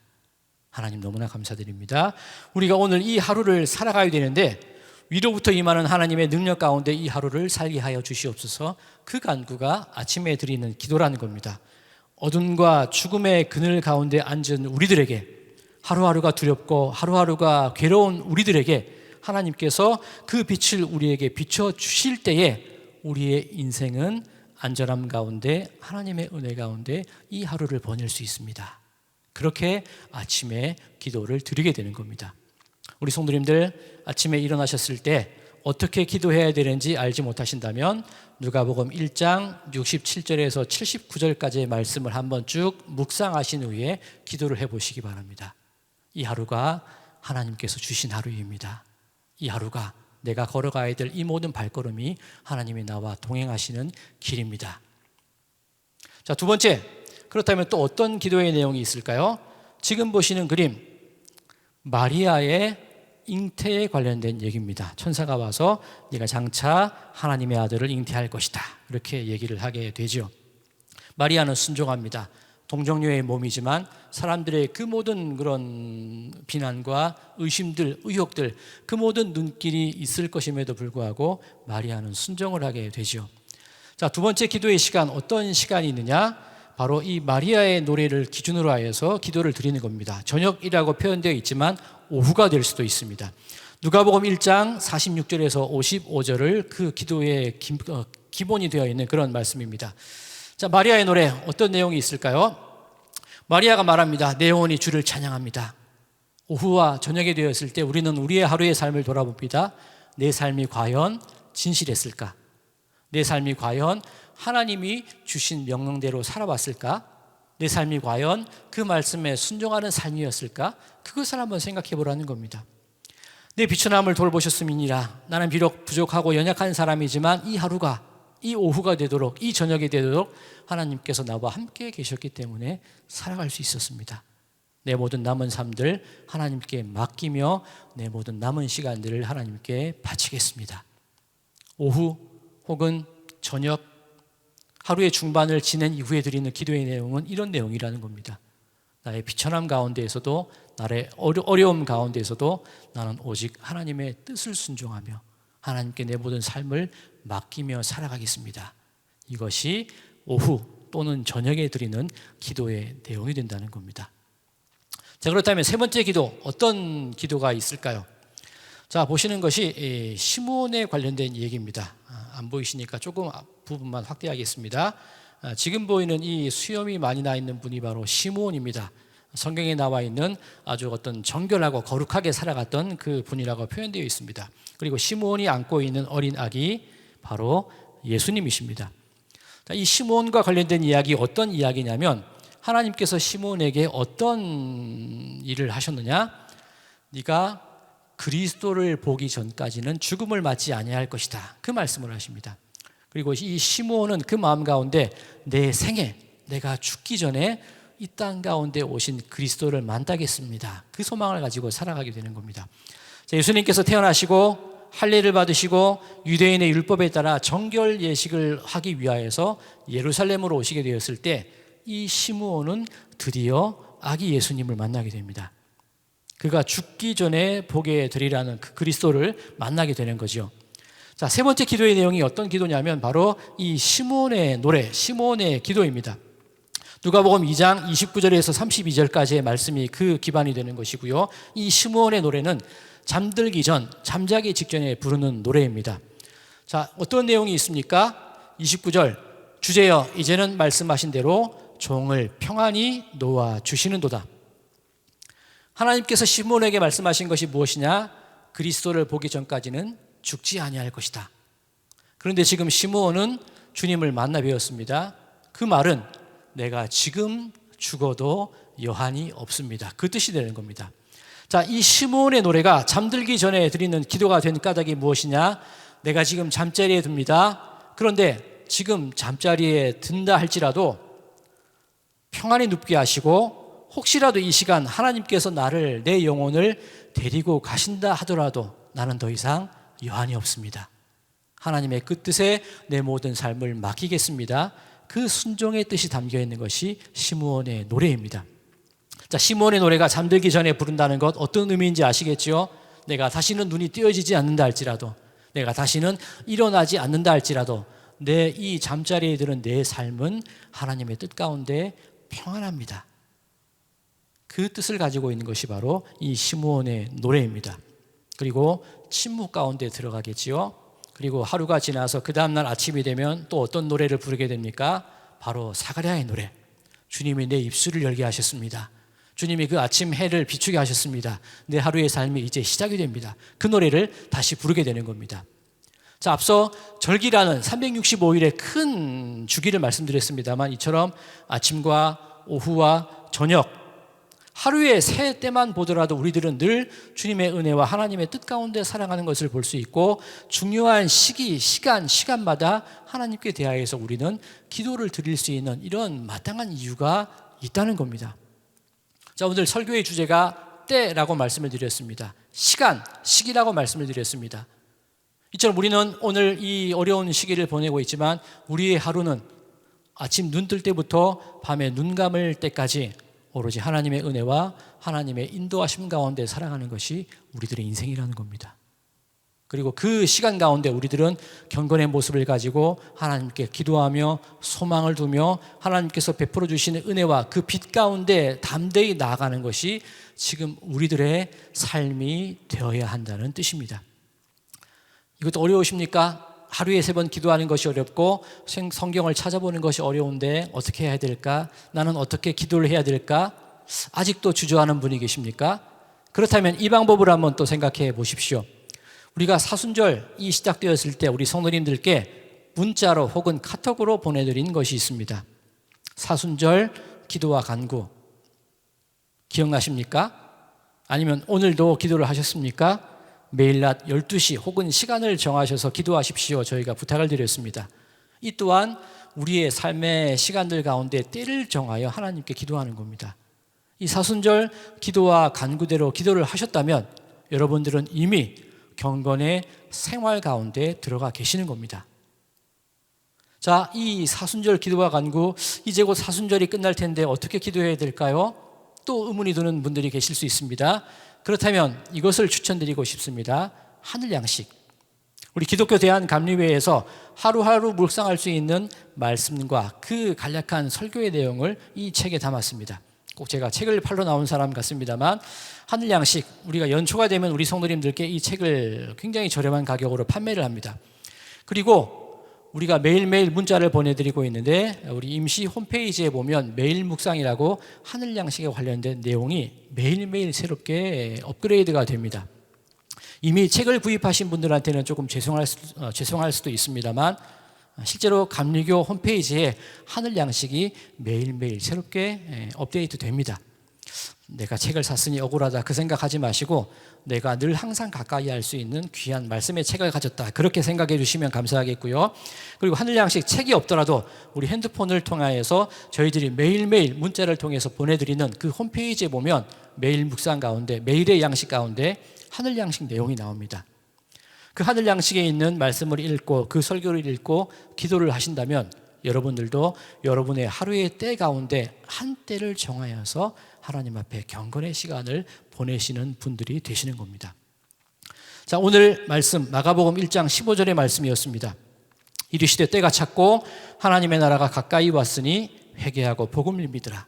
하나님 너무나 감사드립니다. 우리가 오늘 이 하루를 살아가야 되는데 위로부터 임하는 하나님의 능력 가운데 이 하루를 살게 하여 주시옵소서. 그 간구가 아침에 드리는 기도라는 겁니다. 어둠과 죽음의 그늘 가운데 앉은 우리들에게, 하루하루가 두렵고 하루하루가 괴로운 우리들에게 하나님께서 그 빛을 우리에게 비춰주실 때에 우리의 인생은 안전함 가운데 하나님의 은혜 가운데 이 하루를 보낼 수 있습니다. 그렇게 아침에 기도를 드리게 되는 겁니다. 우리 성도님들 아침에 일어나셨을 때 어떻게 기도해야 되는지 알지 못하신다면 누가복음 1장 67절에서 79절까지의 말씀을 한번 쭉 묵상하신 후에 기도를 해보시기 바랍니다. 이 하루가 하나님께서 주신 하루입니다. 이 하루가 내가 걸어가야 될 이 모든 발걸음이 하나님이 나와 동행하시는 길입니다. 자, 두 번째, 그렇다면 또 어떤 기도의 내용이 있을까요? 지금 보시는 그림, 마리아의 잉태에 관련된 얘기입니다. 천사가 와서 네가 장차 하나님의 아들을 잉태할 것이다, 이렇게 얘기를 하게 되죠. 마리아는 순종합니다. 동정녀의 몸이지만 사람들의 그 모든 그런 비난과 의심들, 의혹들, 그 모든 눈길이 있을 것임에도 불구하고 마리아는 순종을 하게 되죠. 자, 두 번째 기도의 시간, 어떤 시간이 있느냐? 바로 이 마리아의 노래를 기준으로 하여서 기도를 드리는 겁니다. 저녁이라고 표현되어 있지만 오후가 될 수도 있습니다. 누가복음 1장 46절에서 55절을 그 기도의 기본이 되어 있는 그런 말씀입니다. 자, 마리아의 노래 어떤 내용이 있을까요? 마리아가 말합니다. 내 영혼이 주를 찬양합니다. 오후와 저녁이 되었을 때 우리는 우리의 하루의 삶을 돌아봅니다. 내 삶이 과연 진실했을까? 내 삶이 과연 하나님이 주신 명령대로 살아왔을까? 내 삶이 과연 그 말씀에 순종하는 삶이었을까? 그것을 한번 생각해 보라는 겁니다. 내 비천함을 돌보셨음이니라. 나는 비록 부족하고 연약한 사람이지만 이 하루가, 이 오후가 되도록, 이 저녁이 되도록 하나님께서 나와 함께 계셨기 때문에 살아갈 수 있었습니다. 내 모든 남은 삶들 하나님께 맡기며 내 모든 남은 시간들을 하나님께 바치겠습니다. 오후 혹은 저녁, 하루의 중반을 지낸 이후에 드리는 기도의 내용은 이런 내용이라는 겁니다. 나의 비천함 가운데에서도, 나의 어려움 가운데에서도 나는 오직 하나님의 뜻을 순종하며 하나님께 내 모든 삶을 맡기며 살아가겠습니다. 이것이 오후 또는 저녁에 드리는 기도의 내용이 된다는 겁니다. 자, 그렇다면 세 번째 기도, 어떤 기도가 있을까요? 자, 보시는 것이 시므온에 관련된 얘기입니다. 안 보이시니까 조금 부분만 확대하겠습니다. 지금 보이는 이 수염이 많이 나 있는 분이 바로 시므온입니다. 성경에 나와 있는 아주 어떤 정결하고 거룩하게 살아갔던 그 분이라고 표현되어 있습니다. 그리고 시므온이 안고 있는 어린 아기 바로 예수님이십니다. 이 시므온과 관련된 이야기, 어떤 이야기냐면 하나님께서 시므온에게 어떤 일을 하셨느냐? 네가 그리스도를 보기 전까지는 죽음을 맞지 아니할 것이다, 그 말씀을 하십니다. 그리고 이 시므온은 그 마음 가운데 내 생에, 내가 죽기 전에 이 땅 가운데 오신 그리스도를 만나겠습니다, 그 소망을 가지고 살아가게 되는 겁니다. 자, 예수님께서 태어나시고 할례를 받으시고 유대인의 율법에 따라 정결 예식을 하기 위하여서 예루살렘으로 오시게 되었을 때 이 시므온은 드디어 아기 예수님을 만나게 됩니다. 그가 죽기 전에 보게 되리라는 그 그리스도를 만나게 되는 거죠. 자, 세 번째 기도의 내용이 어떤 기도냐면 바로 이 시므온의 노래, 시므온의 기도입니다. 누가복음 2장 29절에서 32절까지의 말씀이 그 기반이 되는 것이고요. 이 시므온의 노래는 잠들기 전, 잠자기 직전에 부르는 노래입니다. 자, 어떤 내용이 있습니까? 29절, 주제여 이제는 말씀하신 대로 종을 평안히 놓아 주시는도다. 하나님께서 시므온에게 말씀하신 것이 무엇이냐? 그리스도를 보기 전까지는 죽지 아니할 것이다. 그런데 지금 시므온은 주님을 만나 뵈었습니다. 그 말은 내가 지금 죽어도 여한이 없습니다, 그 뜻이 되는 겁니다. 자, 이 시므온의 노래가 잠들기 전에 드리는 기도가 된 까닭이 무엇이냐? 내가 지금 잠자리에 듭니다. 그런데 지금 잠자리에 든다 할지라도 평안히 눕게 하시고 혹시라도 이 시간 하나님께서 나를, 내 영혼을 데리고 가신다 하더라도 나는 더 이상 여한이 없습니다. 하나님의 그 뜻에 내 모든 삶을 맡기겠습니다. 그 순종의 뜻이 담겨 있는 것이 시므온의 노래입니다. 자, 시몬의 노래가 잠들기 전에 부른다는 것 어떤 의미인지 아시겠지요? 내가 다시는 눈이 띄어지지 않는다 할지라도, 내가 다시는 일어나지 않는다 할지라도 내 이 잠자리에 드는 내 삶은 하나님의 뜻 가운데 평안합니다. 그 뜻을 가지고 있는 것이 바로 이 시므온의 노래입니다. 그리고 침묵 가운데 들어가겠지요. 그리고 하루가 지나서 그 다음날 아침이 되면 또 어떤 노래를 부르게 됩니까? 바로 사가랴의 노래. 주님이 내 입술을 열게 하셨습니다. 주님이 그 아침 해를 비추게 하셨습니다. 내 하루의 삶이 이제 시작이 됩니다. 그 노래를 다시 부르게 되는 겁니다. 자, 앞서 절기라는 365일의 큰 주기를 말씀드렸습니다만, 이처럼 아침과 오후와 저녁, 하루의 세 때만 보더라도 우리들은 늘 주님의 은혜와 하나님의 뜻 가운데 살아가는 것을 볼 수 있고, 중요한 시기, 시간마다 하나님께 대하여서 우리는 기도를 드릴 수 있는 이런 마땅한 이유가 있다는 겁니다. 자, 오늘 설교의 주제가 때라고 말씀을 드렸습니다. 시기라고 말씀을 드렸습니다. 이처럼 우리는 오늘 이 어려운 시기를 보내고 있지만 우리의 하루는 아침 눈 뜰 때부터 밤에 눈 감을 때까지 오로지 하나님의 은혜와 하나님의 인도하심 가운데 살아가는 것이 우리들의 인생이라는 겁니다. 그리고 그 시간 가운데 우리들은 경건의 모습을 가지고 하나님께 기도하며 소망을 두며 하나님께서 베풀어 주시는 은혜와 그 빛 가운데 담대히 나아가는 것이 지금 우리들의 삶이 되어야 한다는 뜻입니다. 이것도 어려우십니까? 하루에 3번 기도하는 것이 어렵고 성경을 찾아보는 것이 어려운데 어떻게 해야 될까? 나는 어떻게 기도를 해야 될까? 아직도 주저하는 분이 계십니까? 그렇다면 이 방법을 한번 또 생각해 보십시오. 우리가 사순절이 시작되었을 때 우리 성도님들께 문자로 혹은 카톡으로 보내드린 것이 있습니다. 사순절 기도와 간구 기억나십니까? 아니면 오늘도 기도를 하셨습니까? 매일 낮 12시 혹은 시간을 정하셔서 기도하십시오. 저희가 부탁을 드렸습니다. 이 또한 우리의 삶의 시간들 가운데 때를 정하여 하나님께 기도하는 겁니다. 이 사순절 기도와 간구대로 기도를 하셨다면 여러분들은 이미 경건의 생활 가운데 들어가 계시는 겁니다. 자, 이 사순절 기도와 간구, 이제 곧 사순절이 끝날 텐데 어떻게 기도해야 될까요? 또 의문이 드는 분들이 계실 수 있습니다. 그렇다면 이것을 추천드리고 싶습니다. 하늘 양식. 우리 기독교 대한감리회에서 하루하루 묵상할 수 있는 말씀과 그 간략한 설교의 내용을 이 책에 담았습니다. 꼭 제가 책을 팔러 나온 사람 같습니다만, 하늘 양식, 우리가 연초가 되면 우리 성도님들께 이 책을 굉장히 저렴한 가격으로 판매를 합니다. 그리고 우리가 매일매일 문자를 보내드리고 있는데 우리 임시 홈페이지에 보면 매일 묵상이라고 하늘 양식에 관련된 내용이 매일매일 새롭게 업그레이드가 됩니다. 이미 책을 구입하신 분들한테는 조금 죄송할 수도 있습니다만, 실제로 감리교 홈페이지에 하늘 양식이 매일매일 새롭게 업데이트 됩니다. 내가 책을 샀으니 억울하다 그 생각하지 마시고, 내가 늘 항상 가까이 할 수 있는 귀한 말씀의 책을 가졌다, 그렇게 생각해 주시면 감사하겠고요. 그리고 하늘 양식 책이 없더라도 우리 핸드폰을 통하여서 저희들이 매일매일 문자를 통해서 보내드리는 그 홈페이지에 보면 매일 묵상 가운데, 매일의 양식 가운데 하늘 양식 내용이 나옵니다. 그 하늘 양식에 있는 말씀을 읽고 그 설교를 읽고 기도를 하신다면 여러분들도 여러분의 하루의 때 가운데 한 때를 정하여서 하나님 앞에 경건의 시간을 보내시는 분들이 되시는 겁니다. 자, 오늘 말씀 마가복음 1장 15절의 말씀이었습니다. 이르시되 때가 찼고 하나님의 나라가 가까이 왔으니 회개하고 복음을 믿으라.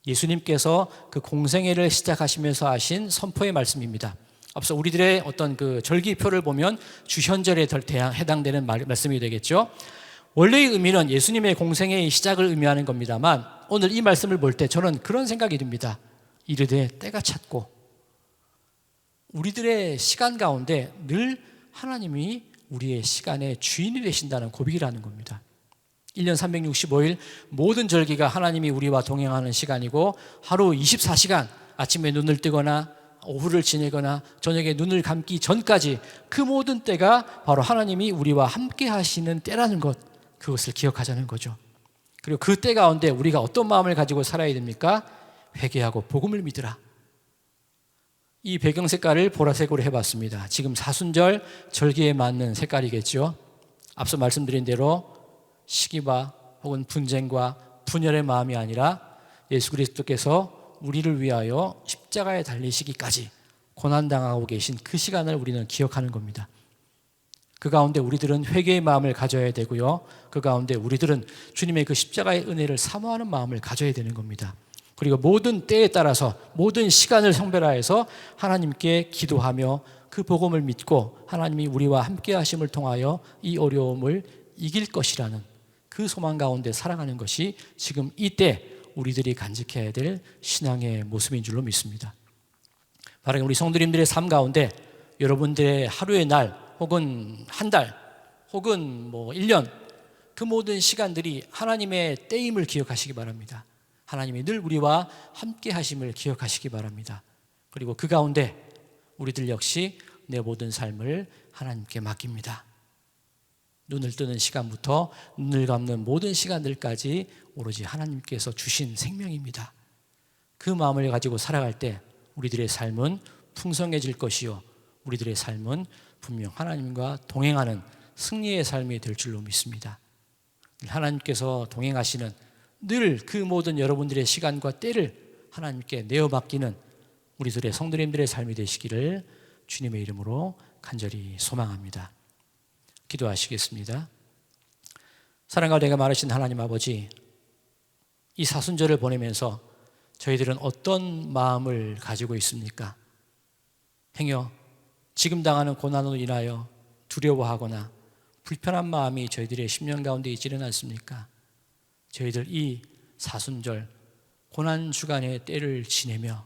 예수님께서 그 공생애를 시작하시면서 하신 선포의 말씀입니다. 앞서 우리들의 어떤 그 절기표를 보면 주현절에 해당되는 말씀이 되겠죠. 원래의 의미는 예수님의 공생애의 시작을 의미하는 겁니다만, 오늘 이 말씀을 볼 때 저는 그런 생각이 듭니다. 이르되 때가 찼고, 우리들의 시간 가운데 늘 하나님이 우리의 시간의 주인이 되신다는 고백이라는 겁니다. 1년 365일 모든 절기가 하나님이 우리와 동행하는 시간이고, 하루 24시간 아침에 눈을 뜨거나 오후를 지내거나 저녁에 눈을 감기 전까지 그 모든 때가 바로 하나님이 우리와 함께 하시는 때라는 것, 그것을 기억하자는 거죠. 그리고 그 때 가운데 우리가 어떤 마음을 가지고 살아야 됩니까? 회개하고 복음을 믿으라. 이 배경 색깔을 보라색으로 해봤습니다. 지금 사순절 절기에 맞는 색깔이겠죠. 앞서 말씀드린 대로 시기와 혹은 분쟁과 분열의 마음이 아니라 예수 그리스도께서 우리를 위하여 십자가에 달리시기까지 고난당하고 계신 그 시간을 우리는 기억하는 겁니다. 그 가운데 우리들은 회개의 마음을 가져야 되고요. 그 가운데 우리들은 주님의 그 십자가의 은혜를 사모하는 마음을 가져야 되는 겁니다. 그리고 모든 때에 따라서 모든 시간을 성별화해서 하나님께 기도하며 그 복음을 믿고 하나님이 우리와 함께 하심을 통하여 이 어려움을 이길 것이라는 그 소망 가운데 살아가는 것이 지금 이때 우리들이 간직해야 될 신앙의 모습인 줄로 믿습니다. 바로 우리 성도님들의 삶 가운데 여러분들의 하루의 날 혹은 한 달 혹은 1년 그 모든 시간들이 하나님의 때임을 기억하시기 바랍니다. 하나님이 늘 우리와 함께 하심을 기억하시기 바랍니다. 그리고 그 가운데 우리들 역시 내 모든 삶을 하나님께 맡깁니다. 눈을 뜨는 시간부터 눈을 감는 모든 시간들까지 오로지 하나님께서 주신 생명입니다. 그 마음을 가지고 살아갈 때 우리들의 삶은 풍성해질 것이요 우리들의 삶은 분명 하나님과 동행하는 승리의 삶이 될 줄로 믿습니다. 하나님께서 동행하시는 늘 그 모든 여러분들의 시간과 때를 하나님께 내어 맡기는 우리들의 성도님들의 삶이 되시기를 주님의 이름으로 간절히 소망합니다. 기도하시겠습니다. 사랑과 은혜가 많으신 하나님 아버지, 이 사순절을 보내면서 저희들은 어떤 마음을 가지고 있습니까? 행여 지금 당하는 고난으로 인하여 두려워하거나 불편한 마음이 저희들의 심령 가운데 있지는 않습니까? 저희들 이 사순절 고난주간의 때를 지내며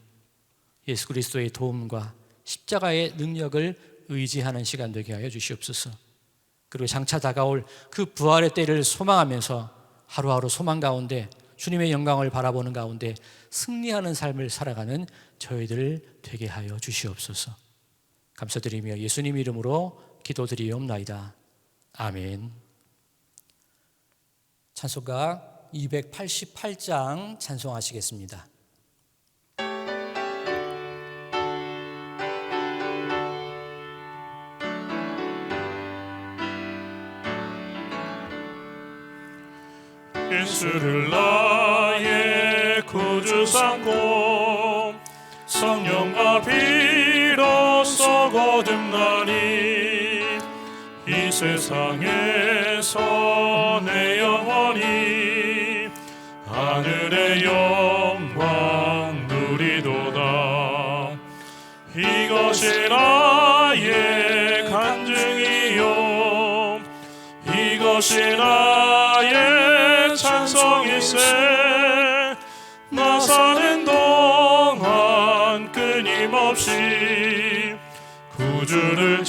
예수 그리스도의 도움과 십자가의 능력을 의지하는 시간 되게 하여 주시옵소서. 그리고 장차 다가올 그 부활의 때를 소망하면서 하루하루 소망 가운데 주님의 영광을 바라보는 가운데 승리하는 삶을 살아가는 저희들 되게 하여 주시옵소서. 감사드리며 예수님 이름으로 기도드리옵나이다. 아멘. 찬송가 288장 찬송하시겠습니다. 예수를 나의 구주 삼고 성령과 비로소 거듭나니 이 세상에서 내 영혼이 하늘의 영광 누리도다. 이것이 나의 간증이요 이것이 나의 찬송일세. 나 사는 동안 끊임없이 구주를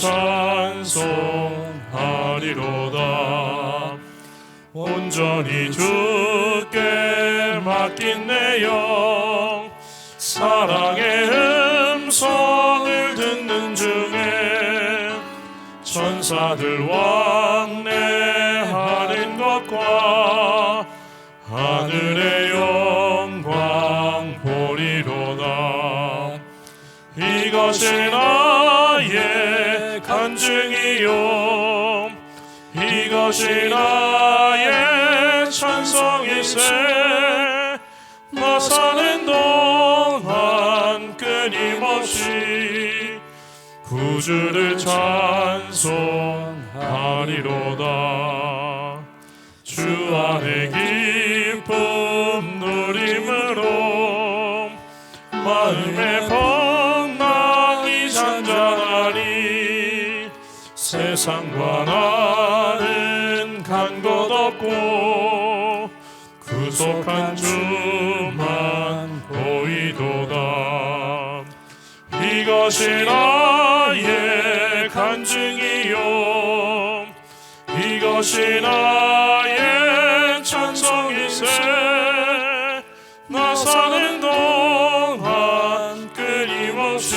찬송하리로다. 온전히 주께 맡긴 내 영 사랑의 음성을 듣는 중에 천사들 왕래하는 것과 하늘의 영광 보리로다. 이것이 나의 간증이요 이것이 나의 찬송일세. 나 사는 동안 끊임없이 구주를 찬송하리로다. 주 안에 기쁨 누림으로 마음의 풍랑이 잔잔하니 세상과 나는 간 것 없고 구속한 주만 보이도다. 이것이 나의 간증이요 이것이 나의 찬송일세. 나 사는 동안 끊임없이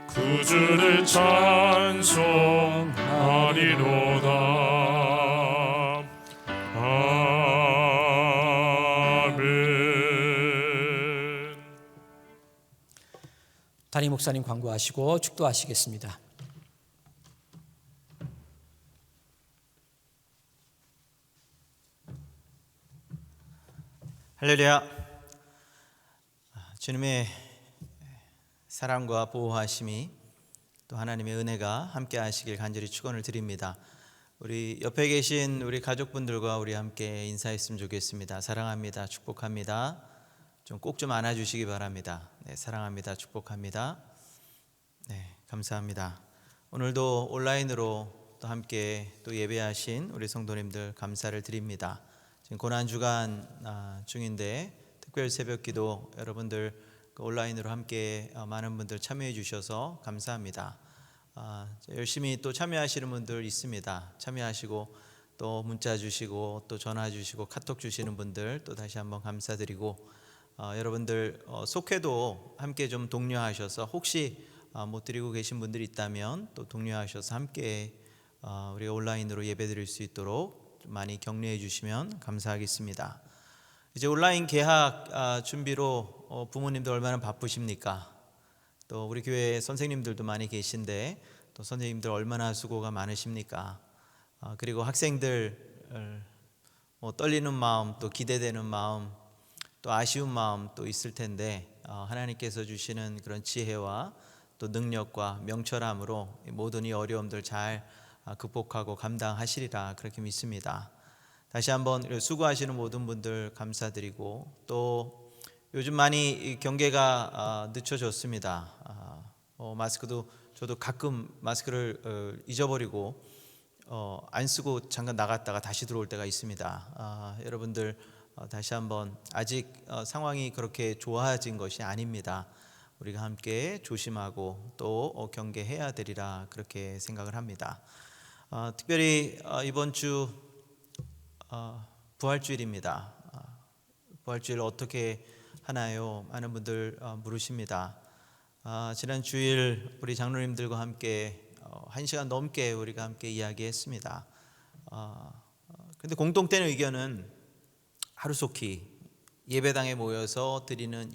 구주를 찬송하리로다. 아멘. 담임 목사님 광고하시고 축도하시겠습니다. 할렐루야. 주님의 사랑과 보호하심이 또 하나님의 은혜가 함께 하시길 간절히 축원을 드립니다. 우리 옆에 계신 우리 가족분들과 우리 함께 인사했으면 좋겠습니다. 사랑합니다. 축복합니다. 좀 꼭 좀 안아주시기 바랍니다. 네, 사랑합니다. 축복합니다. 네, 감사합니다. 오늘도 온라인으로 또 함께 또 예배하신 우리 성도님들 감사를 드립니다. 지금 고난 주간 중인데 특별 새벽기도 여러분들 온라인으로 함께 많은 분들 참여해 주셔서 감사합니다. 열심히 또 참여하시는 분들 있습니다. 참여하시고 또 문자 주시고 또 전화 주시고 카톡 주시는 분들 또 다시 한번 감사드리고 여러분들 속회도 함께 좀 독려하셔서 혹시 못 드리고 계신 분들이 있다면 또 독려하셔서 함께 우리 온라인으로 예배드릴 수 있도록 좀 많이 격려해 주시면 감사하겠습니다. 이제 온라인 개학 준비로 부모님들 얼마나 바쁘십니까? 또 우리 교회 선생님들도 많이 계신데 또 선생님들 얼마나 수고가 많으십니까? 그리고 학생들 떨리는 마음 또 기대되는 마음 또 아쉬운 마음 또 있을 텐데 하나님께서 주시는 그런 지혜와 또 능력과 명철함으로 모든 이 어려움들 잘 극복하고 감당하시리라 그렇게 믿습니다. 다시 한번 수고하시는 모든 분들 감사드리고 또 요즘 많이 경계가 늦춰졌습니다. 마스크도 저도 가끔 마스크를 잊어버리고 안 쓰고 잠깐 나갔다가 다시 들어올 때가 있습니다. 여러분들 다시 한번 아직 상황이 그렇게 좋아진 것이 아닙니다. 우리가 함께 조심하고 또 경계해야 되리라 그렇게 생각을 합니다. 특별히 이번 주 부활주일입니다. 부활주일 어떻게 하나요? 많은 분들 물으십니다. 지난 주일 우리 장로님들과 함께 1시간 넘게 우리가 함께 이야기했습니다. 근데 공통된 의견은 하루속히 예배당에 모여서 드리는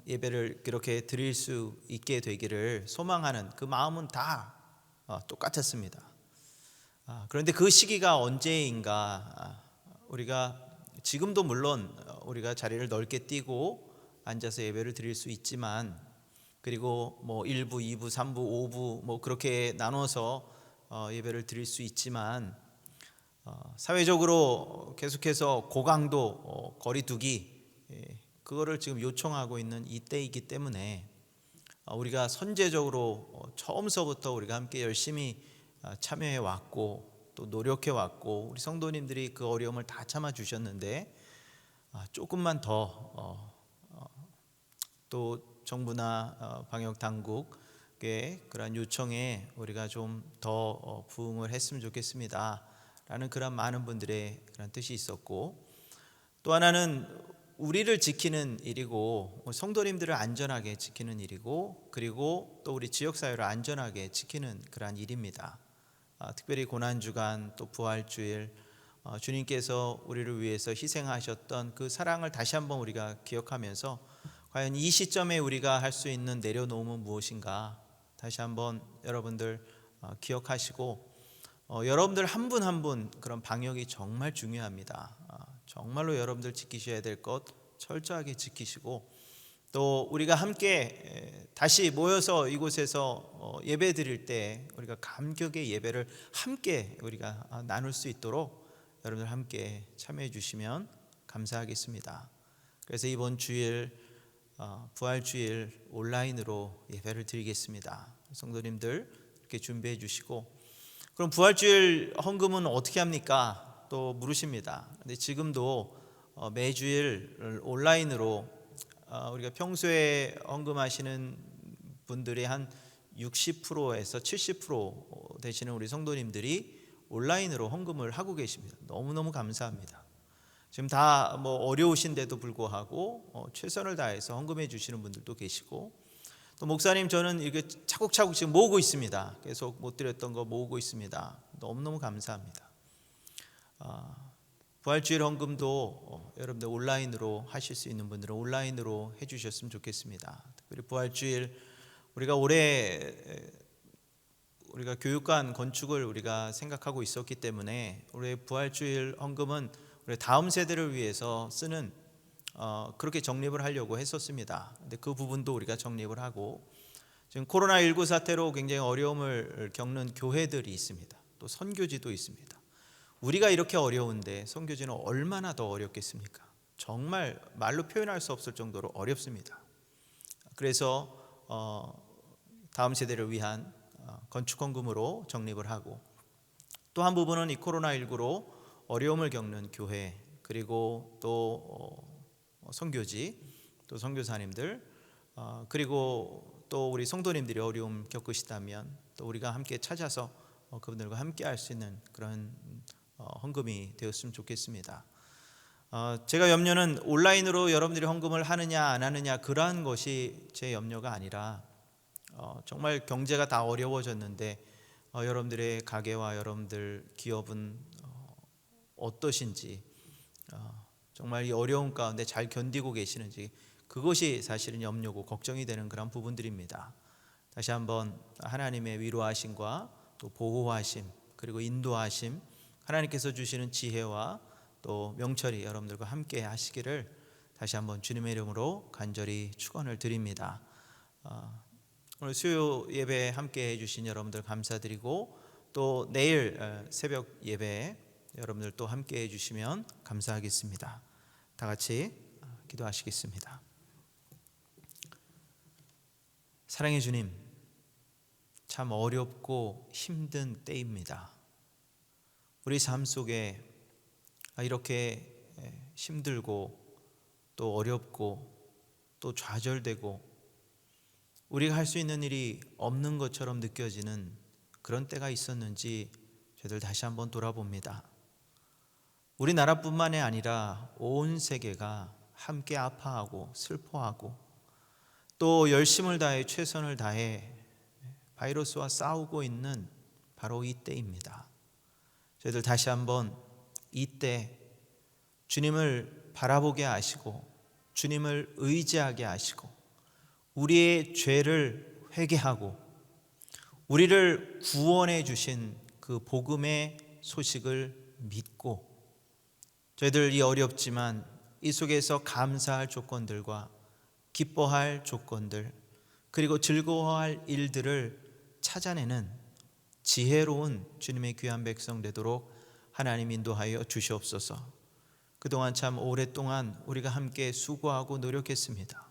예배를 그렇게 드릴 수 있게 되기를 소망하는 그 마음은 다 똑같았습니다. 그런데 그 시기가 언제인가? 우리가 지금도 물론 우리가 자리를 넓게 띄고 앉아서 예배를 드릴 수 있지만 그리고 뭐 1부, 2부, 3부, 5부 뭐 그렇게 나눠서 예배를 드릴 수 있지만 사회적으로 계속해서 고강도 거리두기 그거를 지금 요청하고 있는 이때이기 때문에 우리가 선제적으로 처음서부터 우리가 함께 열심히 참여해 왔고 또 노력해 왔고 우리 성도님들이 그 어려움을 다 참아 주셨는데 조금만 더 또 정부나 방역 당국의 그러한 요청에 우리가 좀 더 부응을 했으면 좋겠습니다 라는 그런 많은 분들의 그런 뜻이 있었고 또 하나는 우리를 지키는 일이고 성도님들을 안전하게 지키는 일이고 그리고 또 우리 지역사회를 안전하게 지키는 그러한 일입니다. 특별히 고난주간 또 부활주일 주님께서 우리를 위해서 희생하셨던 그 사랑을 다시 한번 우리가 기억하면서 과연 이 시점에 우리가 할 수 있는 내려놓음은 무엇인가 다시 한번 여러분들 기억하시고 여러분들 한 분 한 분 그런 방역이 정말 중요합니다. 정말로 여러분들 지키셔야 될 것 철저하게 지키시고 또 우리가 함께 다시 모여서 이곳에서 예배 드릴 때 우리가 감격의 예배를 함께 우리가 나눌 수 있도록 여러분들 함께 참여해 주시면 감사하겠습니다. 그래서 이번 주일 부활주일 온라인으로 예배를 드리겠습니다. 성도님들 이렇게 준비해 주시고 그럼 부활주일 헌금은 어떻게 합니까? 또 물으십니다. 근데 지금도 매주일 온라인으로 우리가 평소에 헌금하시는 분들의 한 60%에서 70% 되시는 우리 성도님들이 온라인으로 헌금을 하고 계십니다. 너무너무 감사합니다. 지금 다 뭐 어려우신데도 불구하고 최선을 다해서 헌금해 주시는 분들도 계시고 또 목사님 저는 이렇게 차곡차곡 지금 모으고 있습니다. 계속 못 드렸던 거 모으고 있습니다. 너무너무 감사합니다. 부활주일 헌금도 여러분들 온라인으로 하실 수 있는 분들은 온라인으로 해주셨으면 좋겠습니다. 특별히 부활주일 우리가 올해 우리가 교육관 건축을 우리가 생각하고 있었기 때문에 올해 부활주일 헌금은 우리 다음 세대를 위해서 쓰는 그렇게 정립을 하려고 했었습니다. 근데 그 부분도 우리가 정립을 하고, 지금 코로나19 사태로 굉장히 어려움을 겪는 교회들이 있습니다. 또 선교지도 있습니다. 우리가 이렇게 어려운데 선교지는 얼마나 더 어렵겠습니까? 정말 말로 표현할 수 없을 정도로 어렵습니다. 그래서 다음 세대를 위한 건축 헌금으로 정립을 하고, 또 한 부분은 이 코로나19로 어려움을 겪는 교회, 그리고 또 선교지, 또 선교사님들, 그리고 또 우리 성도님들이 어려움 겪으시다면 또 우리가 함께 찾아서 그분들과 함께 할 수 있는 그런 헌금이 되었으면 좋겠습니다. 제가 염려는 온라인으로 여러분들이 헌금을 하느냐 안 하느냐 그러한 것이 제 염려가 아니라, 정말 경제가 다 어려워졌는데 여러분들의 가게와 여러분들 기업은 어떠신지, 정말 이 어려움 가운데 잘 견디고 계시는지, 그것이 사실은 염려고 걱정이 되는 그런 부분들입니다. 다시 한번 하나님의 위로하심과 또 보호하심, 그리고 인도하심, 하나님께서 주시는 지혜와 또 명철이 여러분들과 함께 하시기를 다시 한번 주님의 이름으로 간절히 축원을 드립니다. 오늘 수요 예배 함께 해주신 여러분들 감사드리고, 또 내일 새벽 예배 여러분들 또 함께 해주시면 감사하겠습니다. 다 같이 기도하시겠습니다. 사랑의 주님, 참 어렵고 힘든 때입니다. 우리 삶 속에 이렇게 힘들고 또 어렵고 또 좌절되고 우리가 할 수 있는 일이 없는 것처럼 느껴지는 그런 때가 있었는지 저희들 다시 한번 돌아봅니다. 우리나라뿐만이 아니라 온 세계가 함께 아파하고 슬퍼하고 또 열심을 다해 최선을 다해 바이러스와 싸우고 있는 바로 이 때입니다. 저희들 다시 한번 이때 주님을 바라보게 하시고 주님을 의지하게 하시고 우리의 죄를 회개하고 우리를 구원해 주신 그 복음의 소식을 믿고 저희들 이 어렵지만 이 속에서 감사할 조건들과 기뻐할 조건들, 그리고 즐거워할 일들을 찾아내는 지혜로운 주님의 귀한 백성 되도록 하나님 인도하여 주시옵소서. 그동안 참 오랫동안 우리가 함께 수고하고 노력했습니다.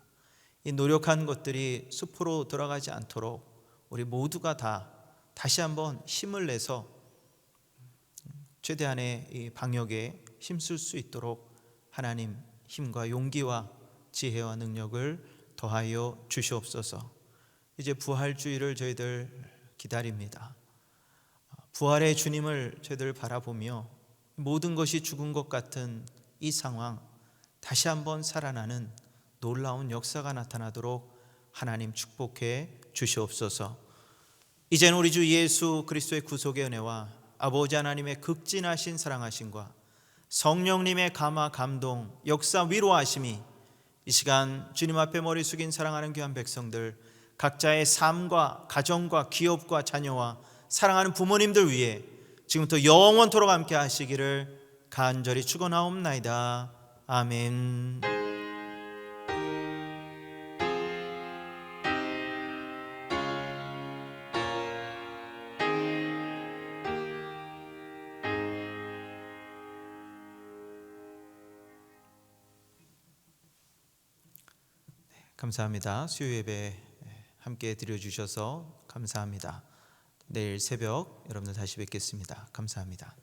이 노력한 것들이 숲으로 들어가지 않도록 우리 모두가 다시 한번 힘을 내서 최대한의 이 방역에 힘쓸 수 있도록 하나님 힘과 용기와 지혜와 능력을 더하여 주시옵소서. 이제 부활주의를 저희들 기다립니다. 부활의 주님을 저희들 바라보며 모든 것이 죽은 것 같은 이 상황, 다시 한번 살아나는 놀라운 역사가 나타나도록 하나님 축복해 주시옵소서. 이제는 우리 주 예수 그리스도의 구속의 은혜와 아버지 하나님의 극진하신 사랑하심과 성령님의 감화 감동 역사 위로하심이 이 시간 주님 앞에 머리 숙인 사랑하는 귀한 백성들 각자의 삶과 가정과 기업과 자녀와 사랑하는 부모님들 위해 지금부터 영원토록 함께 하시기를 간절히 축원하옵나이다. 아멘. 감사합니다. 수요 예배 함께 드려주셔서 감사합니다. 내일 새벽 여러분들 다시 뵙겠습니다. 감사합니다.